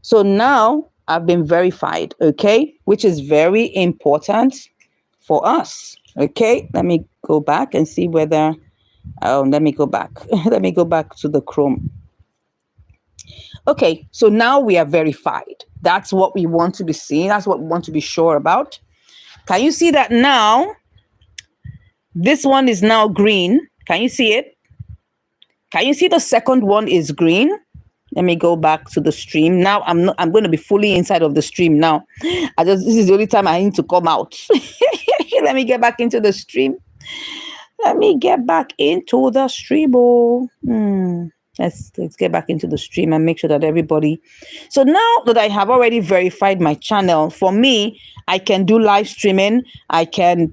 So now I've been verified, okay, which is very important for us. Okay, let me go back and see whether, let me go back. Let me go back to the Chrome. Okay, so now we are verified. That's what we want to be seeing. That's what we want to be sure about. Can you see that now? This one is now green. Can you see it? Can you see the second one is green? Let me go back to the stream. Now I'm going to be fully inside of the stream now. This is the only time I need to come out. Let me get back into the stream. Let me get back into the stream. Let's get back into the stream and make sure that everybody. So now that I have already verified my channel, for me, I can do live streaming. I can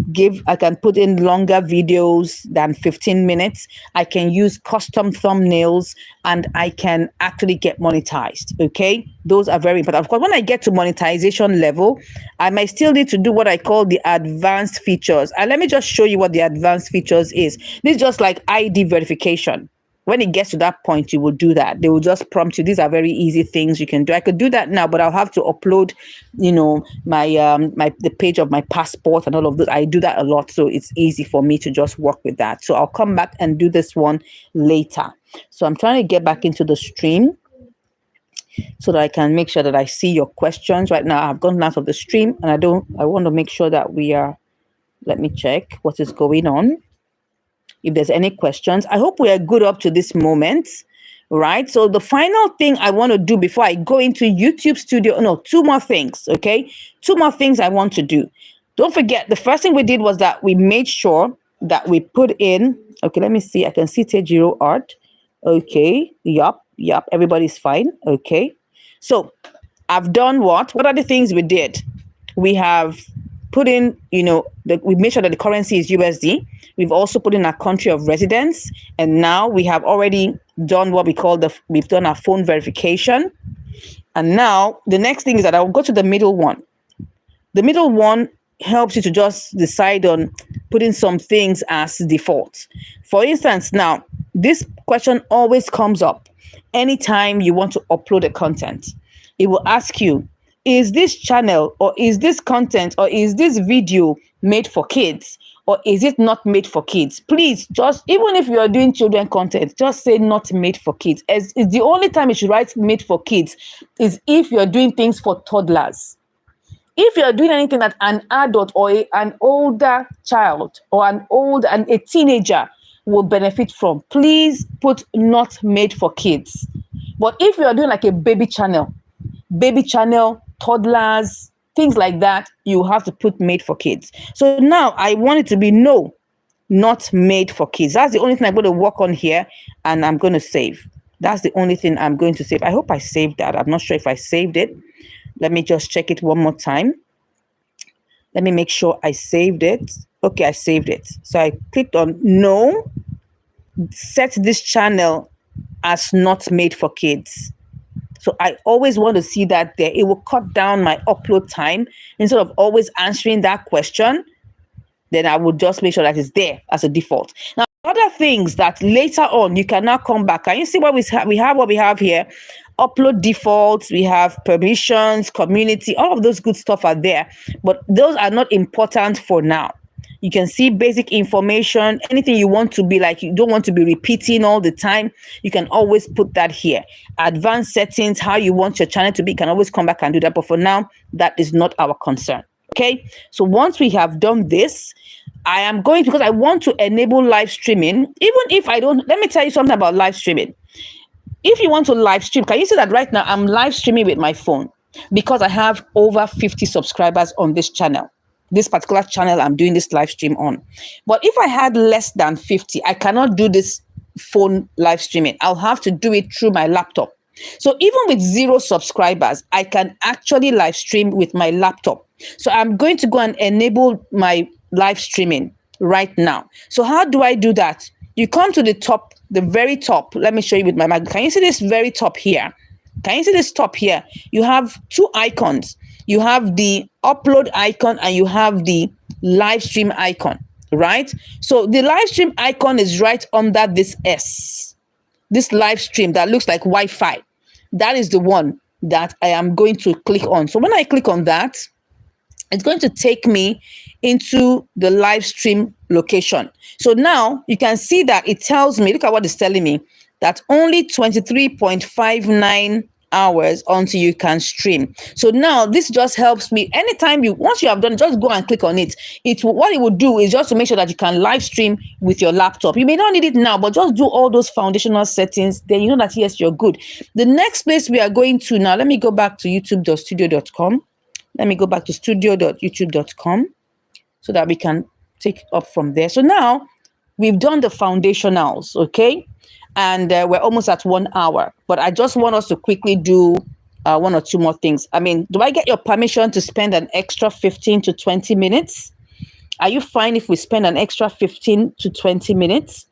put in longer videos than 15 minutes. I can use custom thumbnails, and I can actually get monetized. Okay, those are very important. Of course, when I get to monetization level, I might still need to do what I call the advanced features. And let me just show you what the advanced features is. This is just like ID verification. When it gets to that point, you will do that. They will just prompt you. These are very easy things you can do. I could do that now, but I'll have to upload, my the page of my passport and all of that. I do that a lot, so it's easy for me to just work with that. So I'll come back and do this one later. So I'm trying to get back into the stream so that I can make sure that I see your questions. Right now, I've gone out of the stream, and I want to make sure that we are. Let me check what is going on. If there's any questions, I hope we are good up to this moment, right? So the final thing I want to do before I go into YouTube Studio, two more things, okay? Two more things I want to do. Don't forget, the first thing we did was that we made sure that we put in, okay, let me see. I can see Tejiro Art. Okay, yup, everybody's fine, okay? So I've done what? What are the things we did? We have put in, we made sure that the currency is USD. We've also put in our country of residence. And now we have already done what we call we've done our phone verification. And now the next thing is that I'll go to the middle one. The middle one helps you to just decide on putting some things as default. For instance, now this question always comes up anytime you want to upload a content. It will ask you, is this channel or is this content or is this video made for kids or is it not made for kids? Please, just even if you are doing children content, just say not made for kids. As is the only time you should write made for kids is if you're doing things for toddlers. If you're doing anything that an adult or an older child or a teenager will benefit from, please put not made for kids. But if you're doing like a baby channel, toddlers, things like that, you have to put made for kids. So now I want it to be no, not made for kids. That's the only thing I'm going to work on here, and I'm going to save. That's the only thing I'm going to save. I hope I saved that. I'm not sure if I saved it. Let me just check it one more time. Let me make sure I saved it. Okay, I saved it. So I clicked on no, set this channel as not made for kids. So I always want to see that there. It will cut down my upload time. Instead of always answering that question, then I will just make sure that it's there as a default. Now, other things that later on you can now come back. Can you see what we have what we have here? Upload defaults, we have permissions, community, all of those good stuff are there. But those are not important for now. You can see basic information, anything you want to be like, you don't want to be repeating all the time. You can always put that here. Advanced settings, how you want your channel to be, you can always come back and do that. But for now, that is not our concern. Okay. So once we have done this, I am going because I want to enable live streaming. Even if I don't, let me tell you something about live streaming. If you want to live stream, can you see that right now I'm live streaming with my phone because I have over 50 subscribers on this channel. This particular channel I'm doing this live stream on. But if I had less than 50, I cannot do this phone live streaming. I'll have to do it through my laptop. So even with 0 subscribers, I can actually live stream with my laptop. So I'm going to go and enable my live streaming right now. So how do I do that? You come to the top, the very top. Let me show you with my Mac. Can you see this very top here? Can you see this top here? You have 2 icons. You have the upload icon and you have the live stream icon. right? So the live stream icon is right under this S, this live stream that looks like Wi-Fi. That is the one that I am going to click on. So when I click on that, it's going to take me into the live stream location. So now you can see that it tells me, look at what it's telling me, that only 23.59 hours until you can stream. So now this just helps me. Anytime once you have done, just go and click on it. What it will do is just to make sure that you can live stream with your laptop. You may not need it now, but just do all those foundational settings. Then you know that yes, you're good. The next place we are going to now, let me go back to youtube.studio.com. Let me go back to studio.youtube.com so that we can take up from there. So now we've done the foundationals, okay? And we're almost at 1 hour. But I just want us to quickly do one or two more things. I mean, do I get your permission to spend an extra 15 to 20 minutes? Are you fine if we spend an extra 15 to 20 minutes?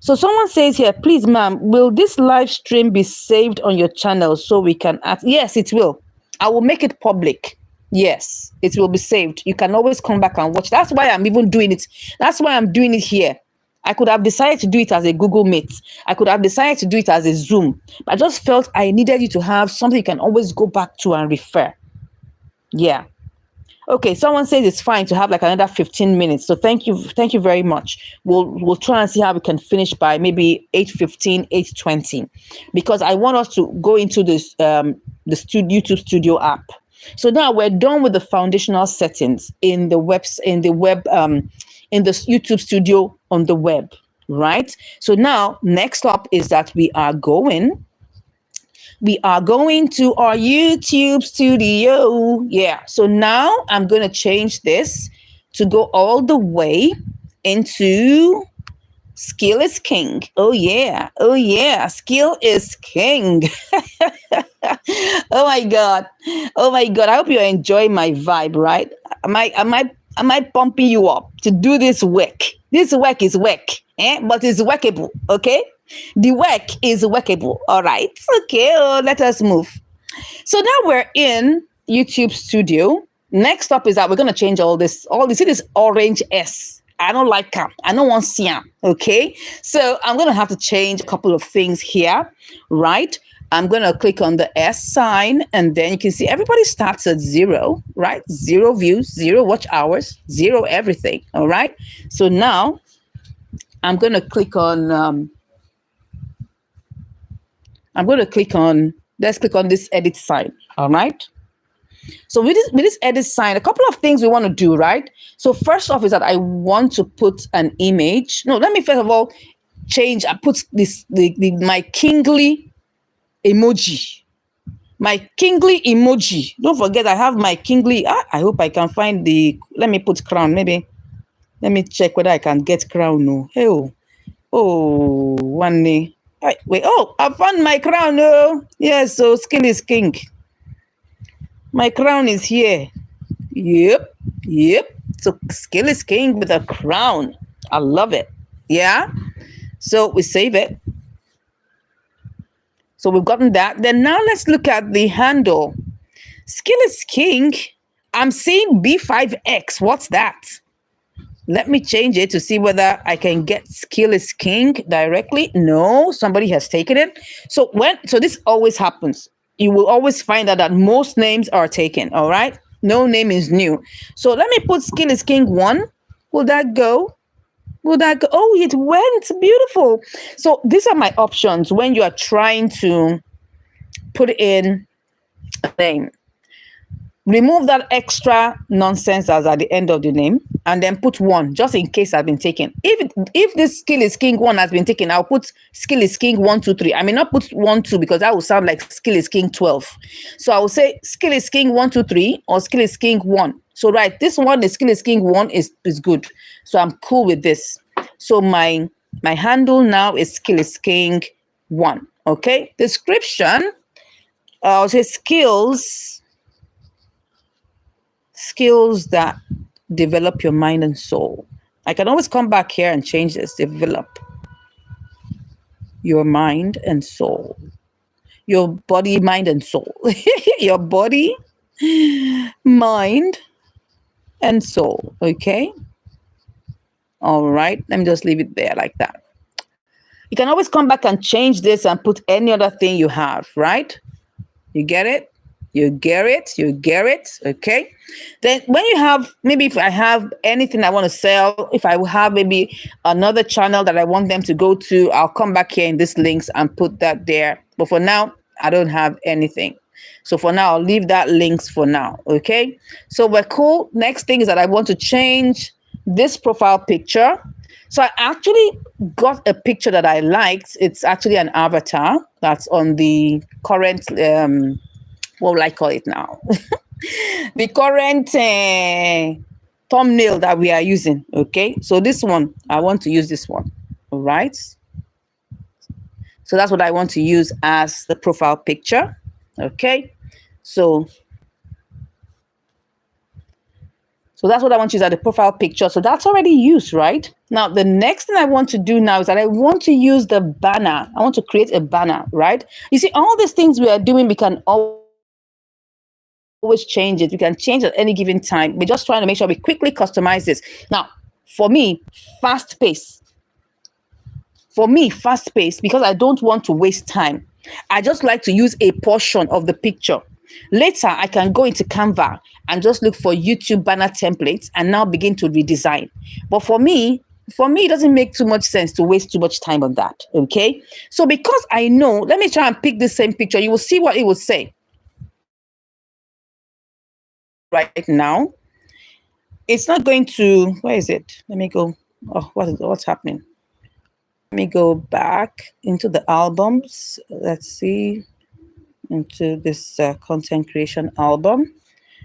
So someone says here, please, ma'am, will this live stream be saved on your channel so we can ask? Yes, it will. I will make it public. Yes, it will be saved. You can always come back and watch. That's why I'm even doing it. That's why I'm doing it here. I could have decided to do it as a Google Meet. I could have decided to do it as a Zoom. But I just felt I needed you to have something you can always go back to and refer. Yeah. Okay, someone says it's fine to have like another 15 minutes. So thank you very much. We'll try and see how we can finish by maybe 8:15, 8:20, because I want us to go into this the YouTube Studio app. So now we're done with the foundational settings in the YouTube Studio on the web, right? So now next up is that we are going to our YouTube Studio. Yeah. So now I'm going to change this to go all the way into Skill is King. Oh yeah. Skill is King. Oh my God. I hope you're enjoying my vibe, right? Am I pumping you up to do this work? This work is work, but it's workable, okay? The work is workable, all right? Okay, let us move. So now we're in YouTube Studio. Next up is that we're going to change all this. See this orange S. I don't like them. I don't want to see them, okay? So I'm going to have to change a couple of things here, right? I'm going to click on the S sign, and then you can see everybody starts at 0, right? 0 views, 0 watch hours, 0 everything, all right? So now I'm going to click on, let's click on this edit sign, all right? So with this edit sign, a couple of things we want to do, right? So first off is that I want to put an image. No, let me first of all I put my kingly emoji. My kingly emoji. Don't forget, I have my kingly. I hope I can find let me put crown. Maybe. Let me check whether I can get crown. No. Hey, one day. Wait. Oh, I found my crown. No. Yes. So Skill is King. My crown is here. Yep. So Skill is King with a crown. I love it. Yeah. So we save it. So we've gotten that. Then now let's look at the handle. Skill is King. I'm seeing B5X. What's that? Let me change it to see whether I can get Skill is King directly. No, somebody has taken it. So this always happens. You will always find out that most names are taken. All right. No name is new. So let me put Skill is King 1. Will that go? Oh, it went. Beautiful. So these are my options when you are trying to put in a name. Remove that extra nonsense that's at the end of the name and then put 1 just in case I've been taken. If this Skill is King 1 has been taken, I'll put Skill is King 1, 2, 3. I may not put 1, 2 because that will sound like Skill is King 12. So I will say Skill is King 1, 2, 3 or Skill is King 1. So right, this one, the Skill is King 1 is good. So I'm cool with this. So my handle now is Skill is King 1. Okay. Description. I'll say skills that develop your mind and soul. I can always come back here and change this. Develop your mind and soul. Your body, mind, and soul. Your body, mind, and soul. Okay. All right, let me just leave it there like that. You can always come back and change this and put any other thing you have, right? You get it? You get it? You get it? Okay. Then when you have, maybe if I have anything I want to sell, if I have maybe another channel that I want them to go to, I'll come back here in these links and put that there. But for now, I don't have anything. So for now, I'll leave that links for now. Okay. So we're cool. Next thing is that I want to change this profile picture. So I actually got a picture that I liked. It's actually an avatar that's on the current, what will I call it now? The current thumbnail that we are using. Okay. So this one, I want to use this one. All right. So that's what I want to use as the profile picture. Okay. So that's what I want to use as the profile picture. So that's already used, right? Now, the next thing I want to do now is that I want to use the banner. I want to create a banner, right? You see, all these things we are doing, we can always change it. We can change at any given time. We're just trying to make sure we quickly customize this. Now, for me, fast pace. Because I don't want to waste time. I just like to use a portion of the picture. Later, I can go into Canva and just look for YouTube banner templates and now begin to redesign. But for me, it doesn't make too much sense to waste too much time on that. Okay. So because I know, let me try and pick the same picture. You will see what it will say. Right now, it's not going to, where is it? Let me go. Oh, what's happening? Let me go back into the albums. Let's see. Into this content creation album.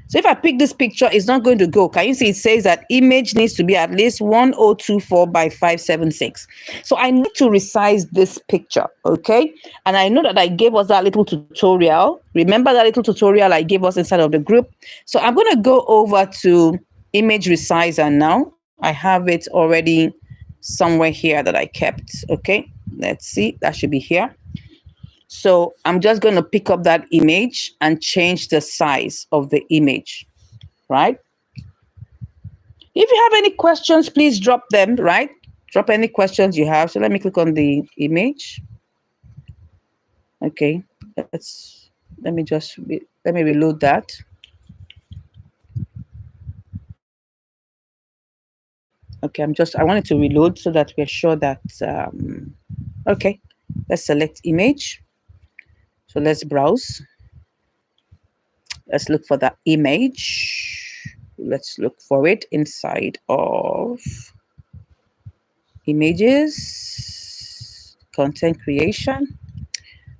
So if I pick this picture, it's not going to go. Can you see it says that image needs to be at least 1024 by 576. So I need to resize this picture, okay? And I know that I gave us that little tutorial. Remember that little tutorial I gave us inside of the group? So I'm going to go over to image resizer now. I have it already somewhere here that I kept, okay? Let's see, that should be here. So I'm just going to pick up that image and change the size of the image, right? If you have any questions, please drop them, right? Drop any questions you have. So let me click on the image. Okay, let me reload that. Okay, I wanted to reload so that we're sure that, okay, let's select image. So let's browse. Let's look for that image. Let's look for it inside of images, content creation.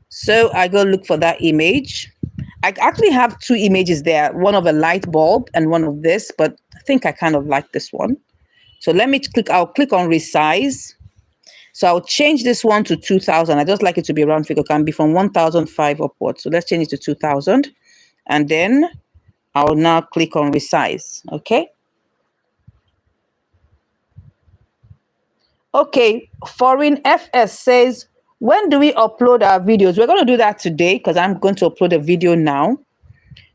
So I go look for that image. I actually have two images there, one of a light bulb and one of this, but I think I kind of like this one. So I'll click on resize. So I'll change this one to 2000. I just like it to be a round figure. It can be from 1005 upwards. So let's change it to 2000. And then I'll now click on resize. Okay. Okay. Foreign FS says, when do we upload our videos? We're going to do that today because I'm going to upload a video now.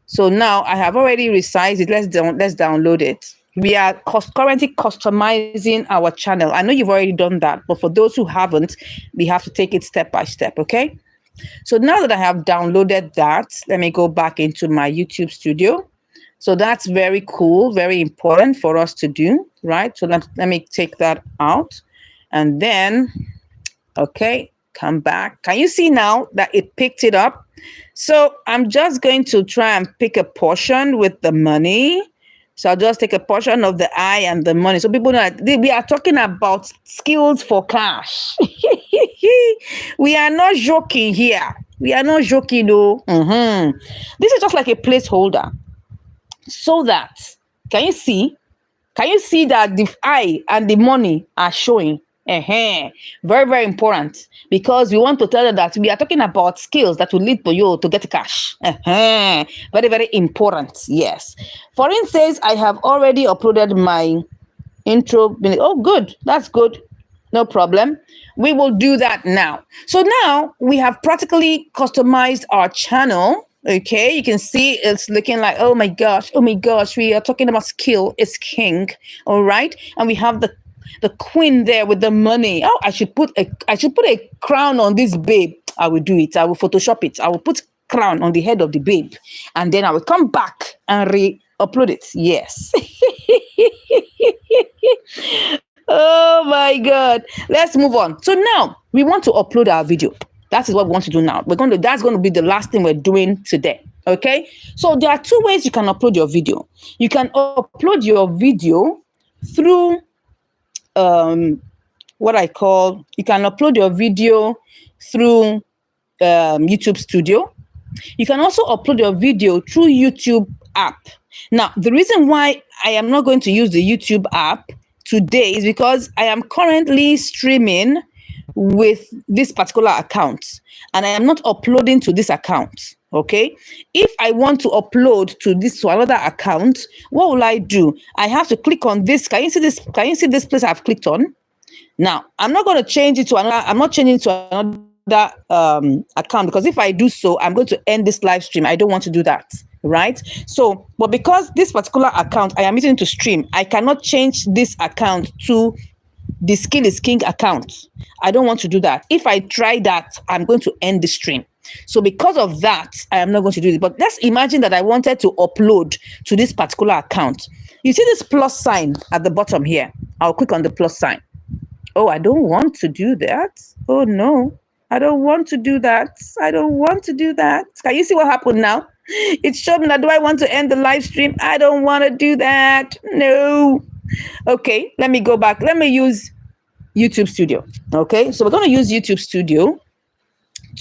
So now I have already resized it. Let's download it. We are currently customizing our channel. I know you've already done that, but for those who haven't, we have to take it step by step, okay? So now that I have downloaded that, let me go back into my YouTube studio. So that's very cool, very important for us to do, right? So let me take that out. And then, okay, come back. Can you see now that it picked it up? So I'm just going to try and pick a portion with the money. So I'll just take a portion of the I and the money. So people know that we are talking about skills for cash. We are not joking here. We are not joking, though. This is just like a placeholder. So that, can you see that the I and the money are showing? Very, very important, because we want to tell you that we are talking about skills that will lead to you to get cash. Very, very important. Yes. Foreign says, I have already uploaded my intro. Oh, good. That's good. No problem. We will do that now. So now we have practically customized our channel. Okay, you can see it's looking like, oh my gosh, we are talking about skill is king. All right. And we have the the queen there with the money. Oh, I should put a crown on this babe. I will do it. I will Photoshop it. I will put crown on the head of the babe, and then I will come back and re-upload it. Yes. Oh my God. Let's move on. So now we want to upload our video. That is what we want to do now. That's going to be the last thing we're doing today. Okay. So there are two ways you can upload your video. You can upload your video through what I call, you can upload your video through YouTube Studio. You can also upload your video through YouTube app. Now, the reason why I am not going to use the YouTube app today is because I am currently streaming with this particular account and I am not uploading to this account. Okay. If I want to upload to another account, what will I do? I have to click on this. Can you see this? Can you see this place I've clicked on? Now, I'm not going to change it to another. I'm not changing it to another account, because if I do so, I'm going to end this live stream. I don't want to do that. Right. So, but because this particular account I am using to stream, I cannot change this account to the Skill is King account. I don't want to do that. If I try that, I'm going to end the stream. So because of that, I am not going to do it. But let's imagine that I wanted to upload to this particular account. You see this plus sign at the bottom here. I'll click on the plus sign. Oh, I don't want to do that. Oh, no, I don't want to do that. I don't want to do that. Can you see what happened now? It showed me that, do I want to end the live stream? I don't want to do that. No. Okay, let me go back. Let me use YouTube Studio. Okay, so we're going to use YouTube Studio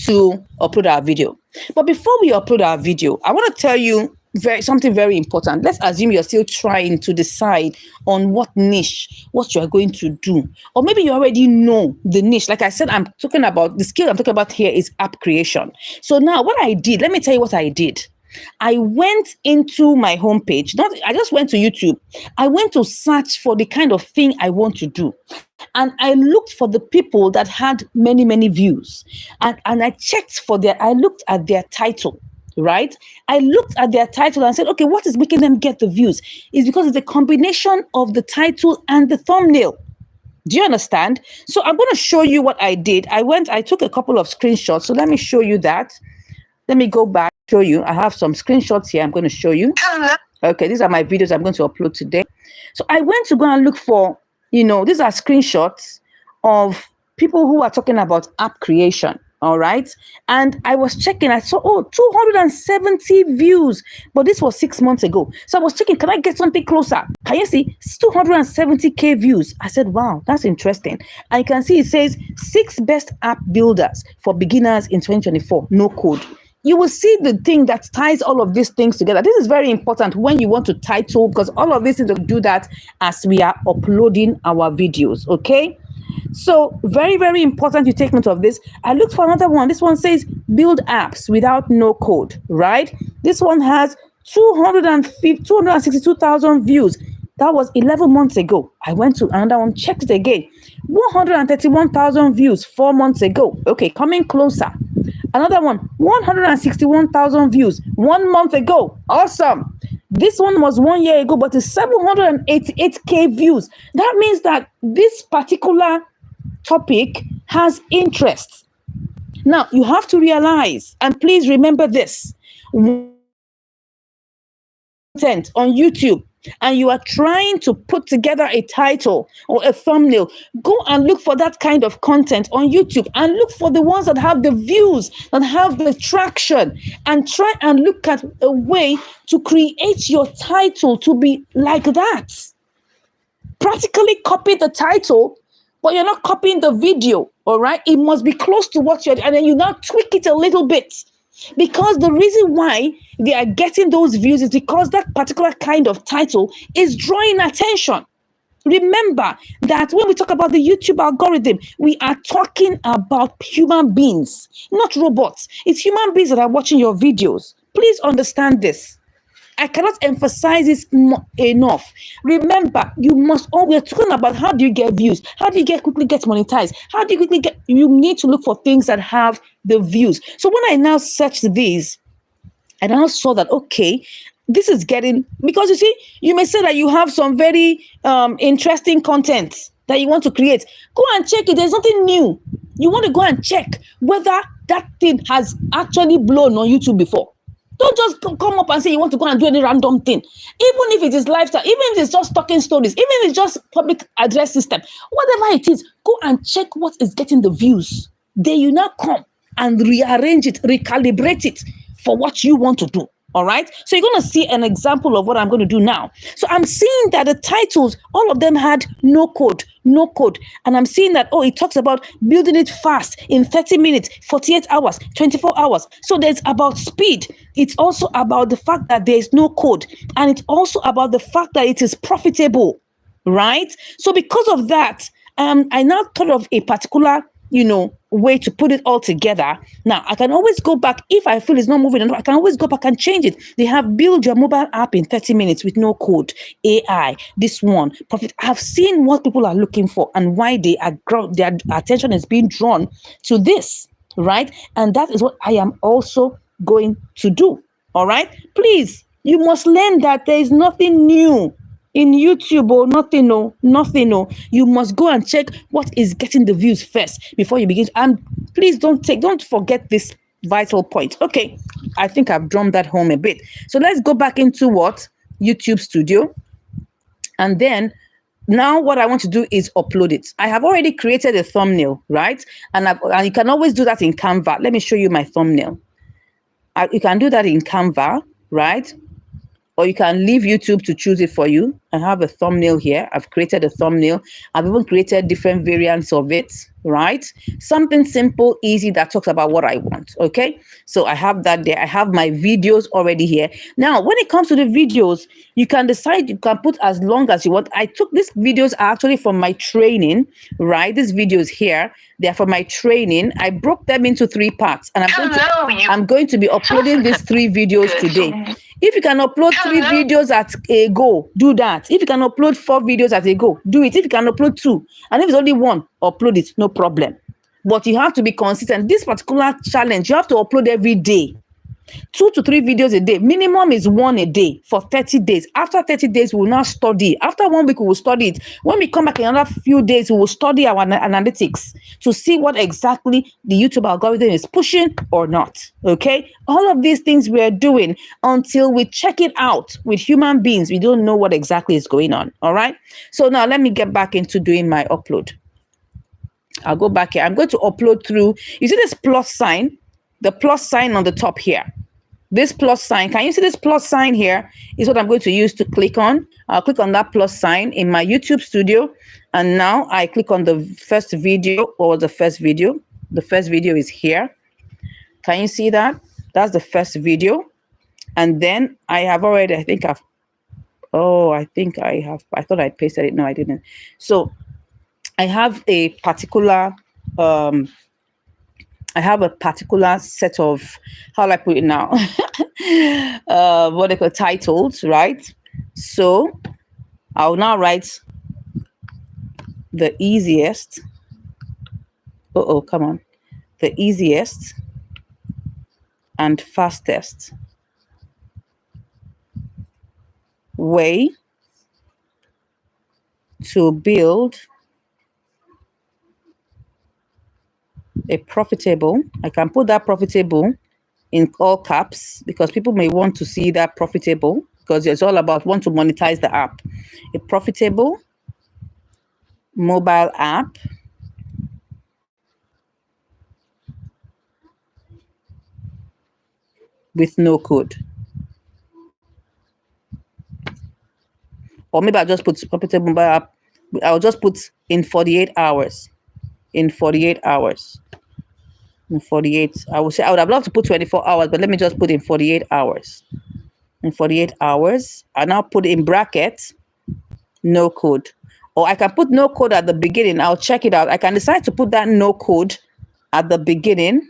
to upload our video. But before we upload our video, I want to tell you something very important. Let's assume you're still trying to decide on what niche, what you're going to do. Or maybe you already know the niche. Like I said, I'm talking about the skill I'm talking about here is app creation. So now what I did, let me tell you what I did. I went into my homepage. I just went to YouTube. I went to search for the kind of thing I want to do. And I looked for the people that had many, many views. And I looked at their title, right? I looked at their title and said, okay, what is making them get the views? It's because it's a combination of the title and the thumbnail. Do you understand? So I'm going to show you what I did. I took a couple of screenshots. So let me show you that. Let me go back, show you. I have some screenshots here I'm going to show you. Okay, these are my videos I'm going to upload today. So I went to go and look for, these are screenshots of people who are talking about app creation. All right. And I was checking, I saw, 270 views, but this was 6 months ago. So I was checking, can I get something closer? Can you see? It's 270K views. I said, wow, that's interesting. And you can see it says 6 best app builders for beginners in 2024, no code. You will see the thing that ties all of these things together. This is very important when you want to title, because all of this is to do that as we are uploading our videos. Okay. So very, very important you take note of this. I looked for another one. This one says build apps without no code, right? This one has 262,000 views. That was 11 months ago. I went to another one, checked it again. 131,000 views 4 months ago. Okay, coming closer. Another one, 161,000 views 1 month ago. Awesome. This one was 1 year ago, but it's 788K views. That means that this particular topic has interest. Now, you have to realize, and please remember this, content on YouTube, and you are trying to put together a title or a thumbnail, go and look for that kind of content on YouTube and look for the ones that have the views, that have the traction, and try and look at a way to create your title to be like that. Practically copy the title, but you're not copying the video, all right? It must be close to what you're, and then you now tweak it a little bit. Because the reason why they are getting those views is because that particular kind of title is drawing attention. Remember that when we talk about the YouTube algorithm, we are talking about human beings, not robots. It's human beings that are watching your videos. Please understand this. I cannot emphasize this enough. Remember, we're talking about how do you get views? How do you quickly get monetized? How do you quickly you need to look for things that have the views. So when I now searched these, I now saw that, okay, this is getting, because you see, you may say that you have some very interesting content, that you want to create, go and check it. There's nothing new. You want to go and check whether that thing has actually blown on YouTube before. Don't just come up and say you want to go and do any random thing. Even if it is lifestyle, even if it's just talking stories, even if it's just public address system, whatever it is, go and check what is getting the views. Then you now come and rearrange it, recalibrate it for what you want to do. All right. So you're going to see an example of what I'm going to do now. So I'm seeing that the titles, all of them had no code. And I'm seeing that, it talks about building it fast in 30 minutes, 48 hours, 24 hours. So there's about speed. It's also about the fact that there is no code. And it's also about the fact that it is profitable. Right. So because of that, I now thought of a particular way to put it all together. Now, I can always go back if I feel it's not moving enough. I can always go back and change it. They have build your mobile app in 30 minutes with no code, AI, this one, profit. I've seen what people are looking for and why their attention is being drawn to this, right? And that is what I am also going to do, all right? Please, you must learn that there is nothing new in YouTube or nothing. You must go and check what is getting the views first before you begin. And please don't forget this vital point. Okay, I think I've drummed that home a bit. So let's go back into YouTube Studio. And then now what I want to do is upload it. I have already created a thumbnail, right? And you can always do that in Canva. Let me show you my thumbnail. You can do that in Canva, right? Or you can leave YouTube to choose it for you. I have a thumbnail here. I've created a thumbnail. I've even created different variants of it, right? Something simple, easy that talks about what I want, okay? So I have that there. I have my videos already here. Now, when it comes to the videos, you can decide, you can put as long as you want. These videos are actually from my training, right? These videos here, they're from my training. I broke them into 3 parts, and I'm going to be uploading these 3 videos today. If you can upload 3 videos at a go, do that. If you can upload 4 videos at a go, do it. If you can upload 2, and if it's only 1, upload it, no problem. But you have to be consistent. This particular challenge, you have to upload every day. 2 to 3 videos a day. Minimum is 1 a day for 30 days. After 30 days, we will now study. After 1 week, we will study it. When we come back in another few days, we will study our analytics to see what exactly the YouTube algorithm is pushing or not. Okay? All of these things we are doing until we check it out with human beings. We don't know what exactly is going on. All right? So now let me get back into doing my upload. I'll go back here. I'm going to upload through. You see this plus sign? The plus sign on the top here. This plus sign, can you see this plus sign here is what I'm going to use to click on. I'll click on that plus sign in my YouTube Studio. And now I click on the first video or the first video. The first video is here. Can you see that? That's the first video. And then I have already, I thought I pasted it. No, I didn't. So I have a particular, set of, how do I put it now? What they call titles, right? So I'll now write the easiest. Come on. The easiest and fastest way to build a profitable, I can put that profitable in all caps because people may want to see that profitable because it's all about want to monetize the app. A profitable mobile app with no code. Or maybe I'll just put profitable mobile app. I'll just put in 48 hours. In 48 hours. In 48, I would have loved to put 24 hours, but let me just put in 48 hours. In 48 hours, I now put in brackets, no code. Or I can put no code at the beginning. I'll check it out. I can decide to put that no code at the beginning.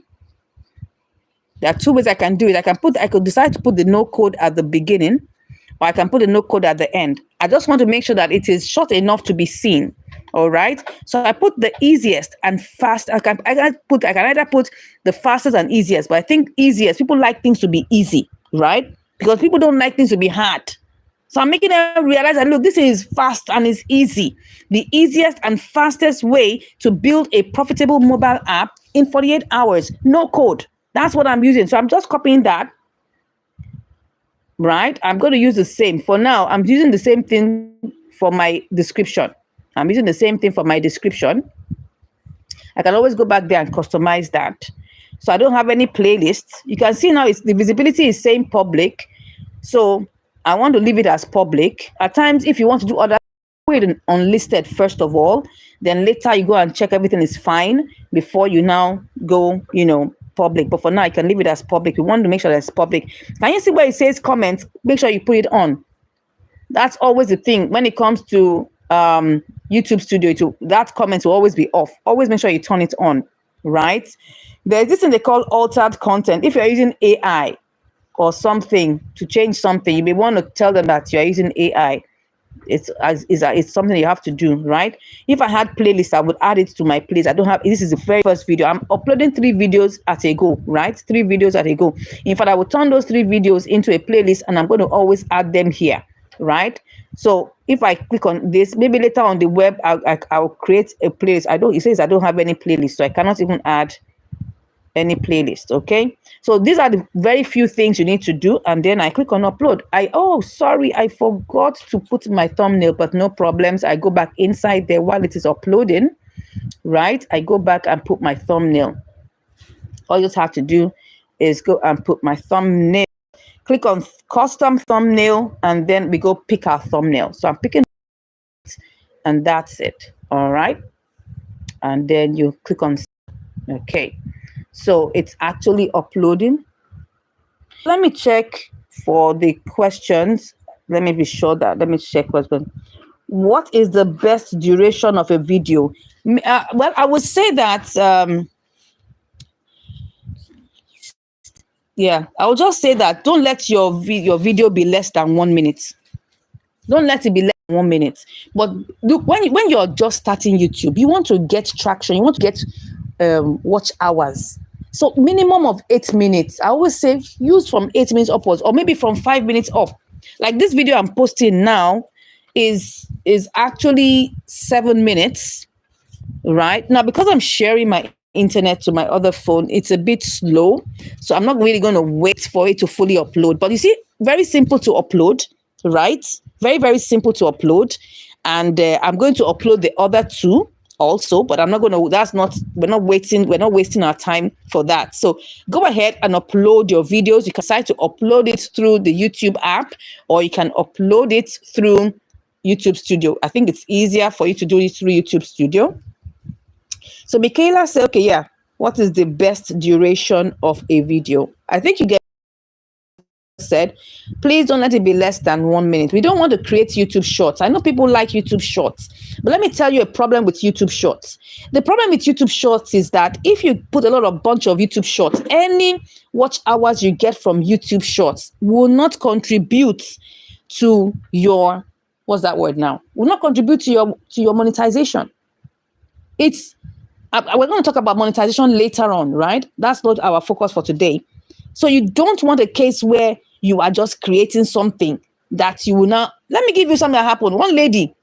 There are 2 ways I can do it. I could decide to put the no code at the beginning, or I can put the no code at the end. I just want to make sure that it is short enough to be seen. All right. So I put the easiest and fast. I can either put the fastest and easiest, but I think easiest, people like things to be easy, right? Because people don't like things to be hard. So I'm making them realize that, look, this is fast and it's easy. The easiest and fastest way to build a profitable mobile app in 48 hours, no code. That's what I'm using. So I'm just copying that, right? I'm going to use the same. For now, I'm using the same thing for my description. I'm using the same thing for my description. I can always go back there and customize that. So I don't have any playlists. You can see now the visibility is saying public. So I want to leave it as public. At times, if you want to do other, put it unlisted first of all. Then later you go and check everything is fine before you now go, public. But for now, you can leave it as public. You want to make sure that it's public. Can you see where it says comments? Make sure you put it on. That's always the thing when it comes to YouTube Studio. That comment will always be off. Always make sure you turn it on, right? There's this thing they call altered content. If you're using AI or something to change something, you may want to tell them that you're using AI. It's something you have to do, right? If I had playlists, I would add it to my playlist. I don't have. This is the very first video. I'm uploading 3 videos at a go, right? 3 videos at a go. In fact, I will turn those 3 videos into a playlist, and I'm going to always add them here, right? So if I click on this, maybe later on the web, I'll create a playlist. It says I don't have any playlist, so I cannot even add any playlist. Okay, so these are the very few things you need to do, and then I click on upload. Sorry, I forgot to put my thumbnail, but no problems. I go back inside there while it is uploading, right? I go back and put my thumbnail. All you just have to do is go and put my thumbnail. Click on custom thumbnail, and then we go pick our thumbnail. So I'm picking, and that's it. All right, and then you click on okay. So it's actually uploading. Let me check for the questions. Let me check question. What is the best duration of a video? Well, I would say that, I will just say that don't let your video be less than 1 minute. Don't let it be less than 1 minute. But look, when you're just starting YouTube, you want to get traction. You want to get watch hours. So minimum of 8 minutes. I always say use from 8 minutes upwards, or maybe from 5 minutes up. Like this video I'm posting now is actually 7 minutes, right? Now, because I'm sharing my internet to my other phone, it's a bit slow. So I'm not really going to wait for it to fully upload. But you see, very simple to upload, right? Very, very simple to upload. And I'm going to upload the other 2 also, but I'm not going to, we're not wasting our time for that. So go ahead and upload your videos. You can decide to upload it through the YouTube app, or you can upload it through YouTube Studio. I think it's easier for you to do it through YouTube Studio. So Michaela said, okay, yeah, what is the best duration of a video? I think you get said, please don't let it be less than 1 minute. We don't want to create YouTube shorts. I know people like YouTube shorts, but let me tell you a problem with YouTube shorts. The problem with YouTube shorts is that if you put a bunch of YouTube shorts, any watch hours you get from YouTube shorts will not contribute to your, what's that word now? Will not contribute to your monetization. We're going to talk about monetization later on, right? That's not our focus for today. So you don't want a case where you are just creating something that you will not. Let me give you something that happened. One lady,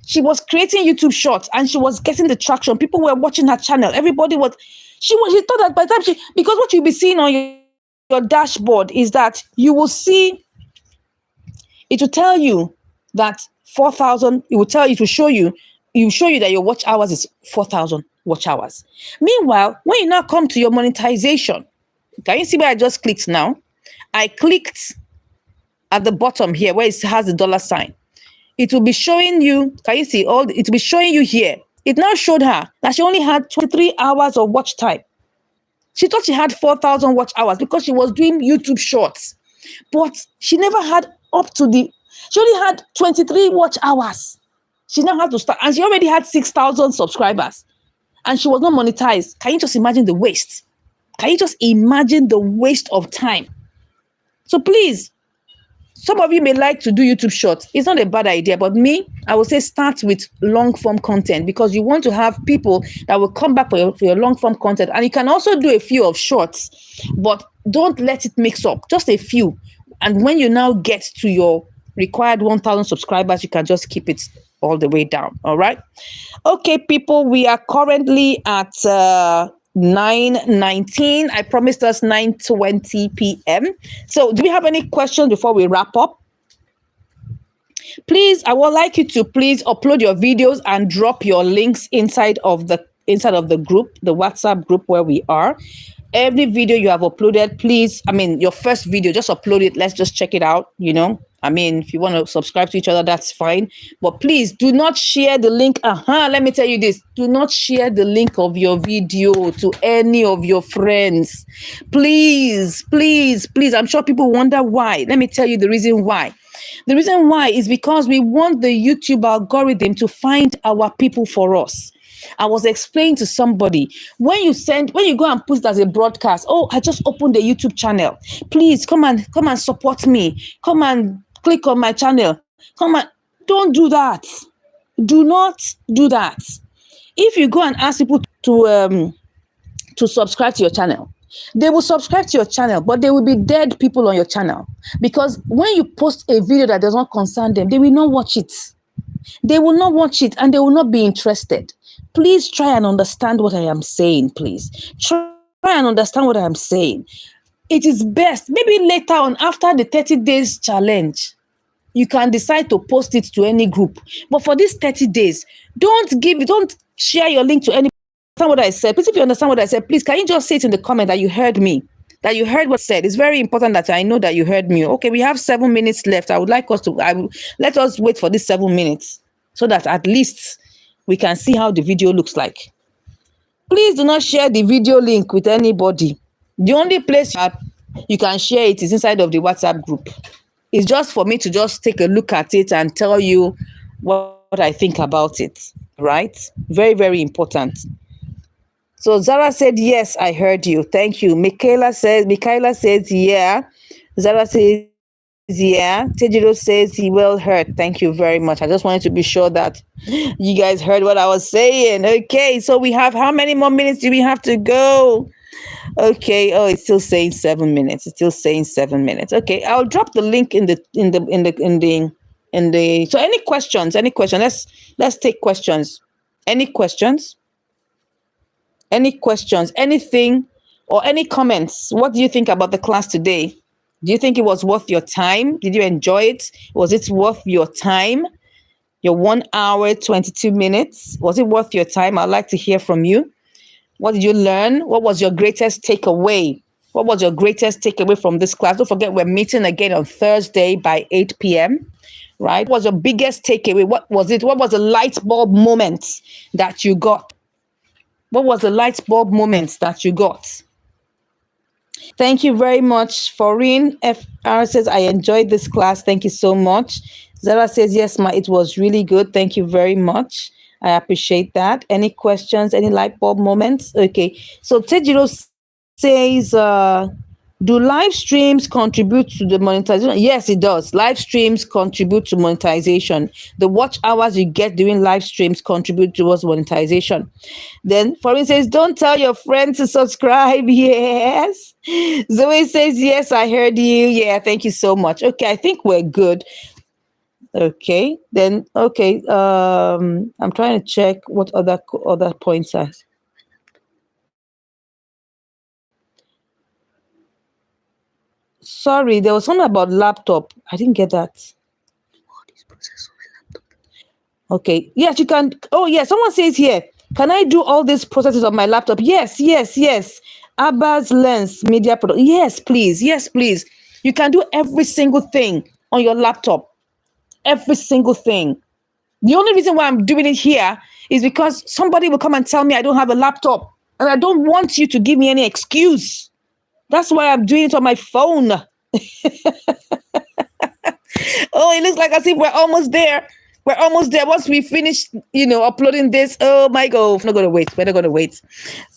she was creating YouTube shorts and she was getting the traction. People were watching her channel. Everybody was, she thought that by the time because what you'll be seeing on your dashboard is that you will see, it will tell you that 4,000, it will show you that your watch hours is 4,000 watch hours. Meanwhile, when you now come to your monetization, can you see where I just clicked now? I clicked at the bottom here where it has the $sign. It will be showing you, can you see it will be showing you here. It now showed her that she only had 23 hours of watch time. She thought she had 4,000 watch hours because she was doing YouTube shorts, but she never had she only had 23 watch hours. She now had to start, and she already had 6,000 subscribers, and she was not monetized. Can you just imagine the waste? Can you just imagine the waste of time? So please, some of you may like to do YouTube shorts. It's not a bad idea, but me, I would say start with long form content, because you want to have people that will come back for your long form content. And you can also do a few of shorts, but don't let it mix up, just a few. And when you now get to your required 1,000 subscribers, you can just keep it all the way down. All right. Okay, people, we are currently at 9:19. I promised us 9:20 p.m. So do we have any questions before we wrap up? Please, I would like you to please upload your videos and drop your links inside of the group, the WhatsApp group where we are. Every video you have uploaded, please, your first video, just upload it. Let's just check it out, if you want to subscribe to each other, that's fine. But please do not share the link. Let me tell you this. Do not share the link of your video to any of your friends. Please, please, please. I'm sure people wonder why. Let me tell you the reason why. The reason why is because we want the YouTube algorithm to find our people for us. I was explaining to somebody, when you go and put it as a broadcast, I just opened the YouTube channel. Please come and support me. Come and click on my channel. Don't do that. Do not do that. If you go and ask people to subscribe to your channel, they will subscribe to your channel, but they will be dead people on your channel, because when you post a video that does not concern them, they will not watch it. They will not watch it and they will not be interested. Please try and understand what I am saying, please. Try and understand what I am saying. It is best, maybe later on, after the 30 days challenge, you can decide to post it to any group. But for these 30 days, don't share your link to any. Understand what I said? Please, if you understand what I said, please, can you just say it in the comment that you heard me? That you heard what I said. It's very important that I know that you heard me. Okay, we have 7 minutes left. Let us wait for these 7 minutes so that at least we can see how the video looks like. Please do not share the video link with anybody. The only place you can share it is inside of the WhatsApp group. It's just for me to just take a look at it and tell you what I think about it, right? Very, very important. So Zara said, yes, I heard you. Thank you. Michaela says, yeah. Zara says, yeah. Tejiro says he well heard. Thank you very much. I just wanted to be sure that you guys heard what I was saying. Okay, so we have, how many more minutes do we have to go? Okay. Oh, it's still saying 7 minutes. It's still saying 7 minutes. Okay, I'll drop the link in the. So any questions? Let's take questions. Any questions? Any questions? Anything or any comments? What do you think about the class today? Do you think it was worth your time? Did you enjoy it? Was it worth your time? Your 1 hour, 22 minutes? Was it worth your time? I'd like to hear from you. What did you learn? What was your greatest takeaway? What was your greatest takeaway from this class? Don't forget, we're meeting again on Thursday by 8 p.m. Right? What was your biggest takeaway? What was it? What was the light bulb moment that you got? What was the light bulb moment that you got? Thank you very much. Faurine FR says, I enjoyed this class. Thank you so much. Zara says, yes, it was really good. Thank you very much. I appreciate that. Any questions? Any light bulb moments? Okay. So Tejiro says, do live streams contribute to the monetization? Yes, it does. Live streams contribute to monetization. The watch hours you get during live streams contribute towards monetization. Then Faurine says, don't tell your friends to subscribe. Yes. Zoe says, yes, I heard you. Yeah, thank you so much. Okay, I think we're good. Okay, then, okay. I'm trying to check what other points are. Sorry, there was something about laptop. I didn't get that. Okay. Yes, you can. Oh, yeah. Someone says here, can I do all these processes on my laptop? Yes. Abbas Lens Media Product. Yes, please. Yes, please. You can do every single thing on your laptop. Every single thing. The only reason why I'm doing it here is because somebody will come and tell me I don't have a laptop. And I don't want you to give me any excuse. That's why I'm doing it on my phone. Oh, it looks like as if we're almost there. We're almost there. Once we finish, uploading this, oh my God, we're not going to wait. We're not going to wait.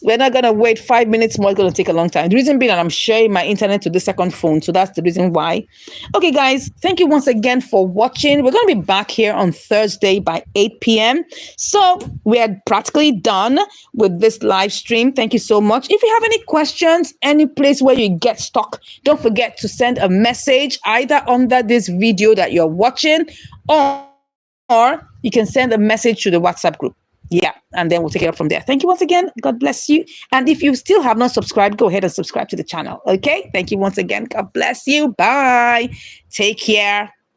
We're not going to wait 5 minutes more. It's going to take a long time. The reason being that I'm sharing my internet to the second phone. So that's the reason why. Okay, guys, thank you once again for watching. We're going to be back here on Thursday by 8 p.m. So we are practically done with this live stream. Thank you so much. If you have any questions, any place where you get stuck, don't forget to send a message either under this video that you're watching, or you can send a message to the WhatsApp group. Yeah, and then we'll take it up from there. Thank you once again. God bless you. And if you still have not subscribed, go ahead and subscribe to the channel. Okay? Thank you once again. God bless you. Bye. Take care.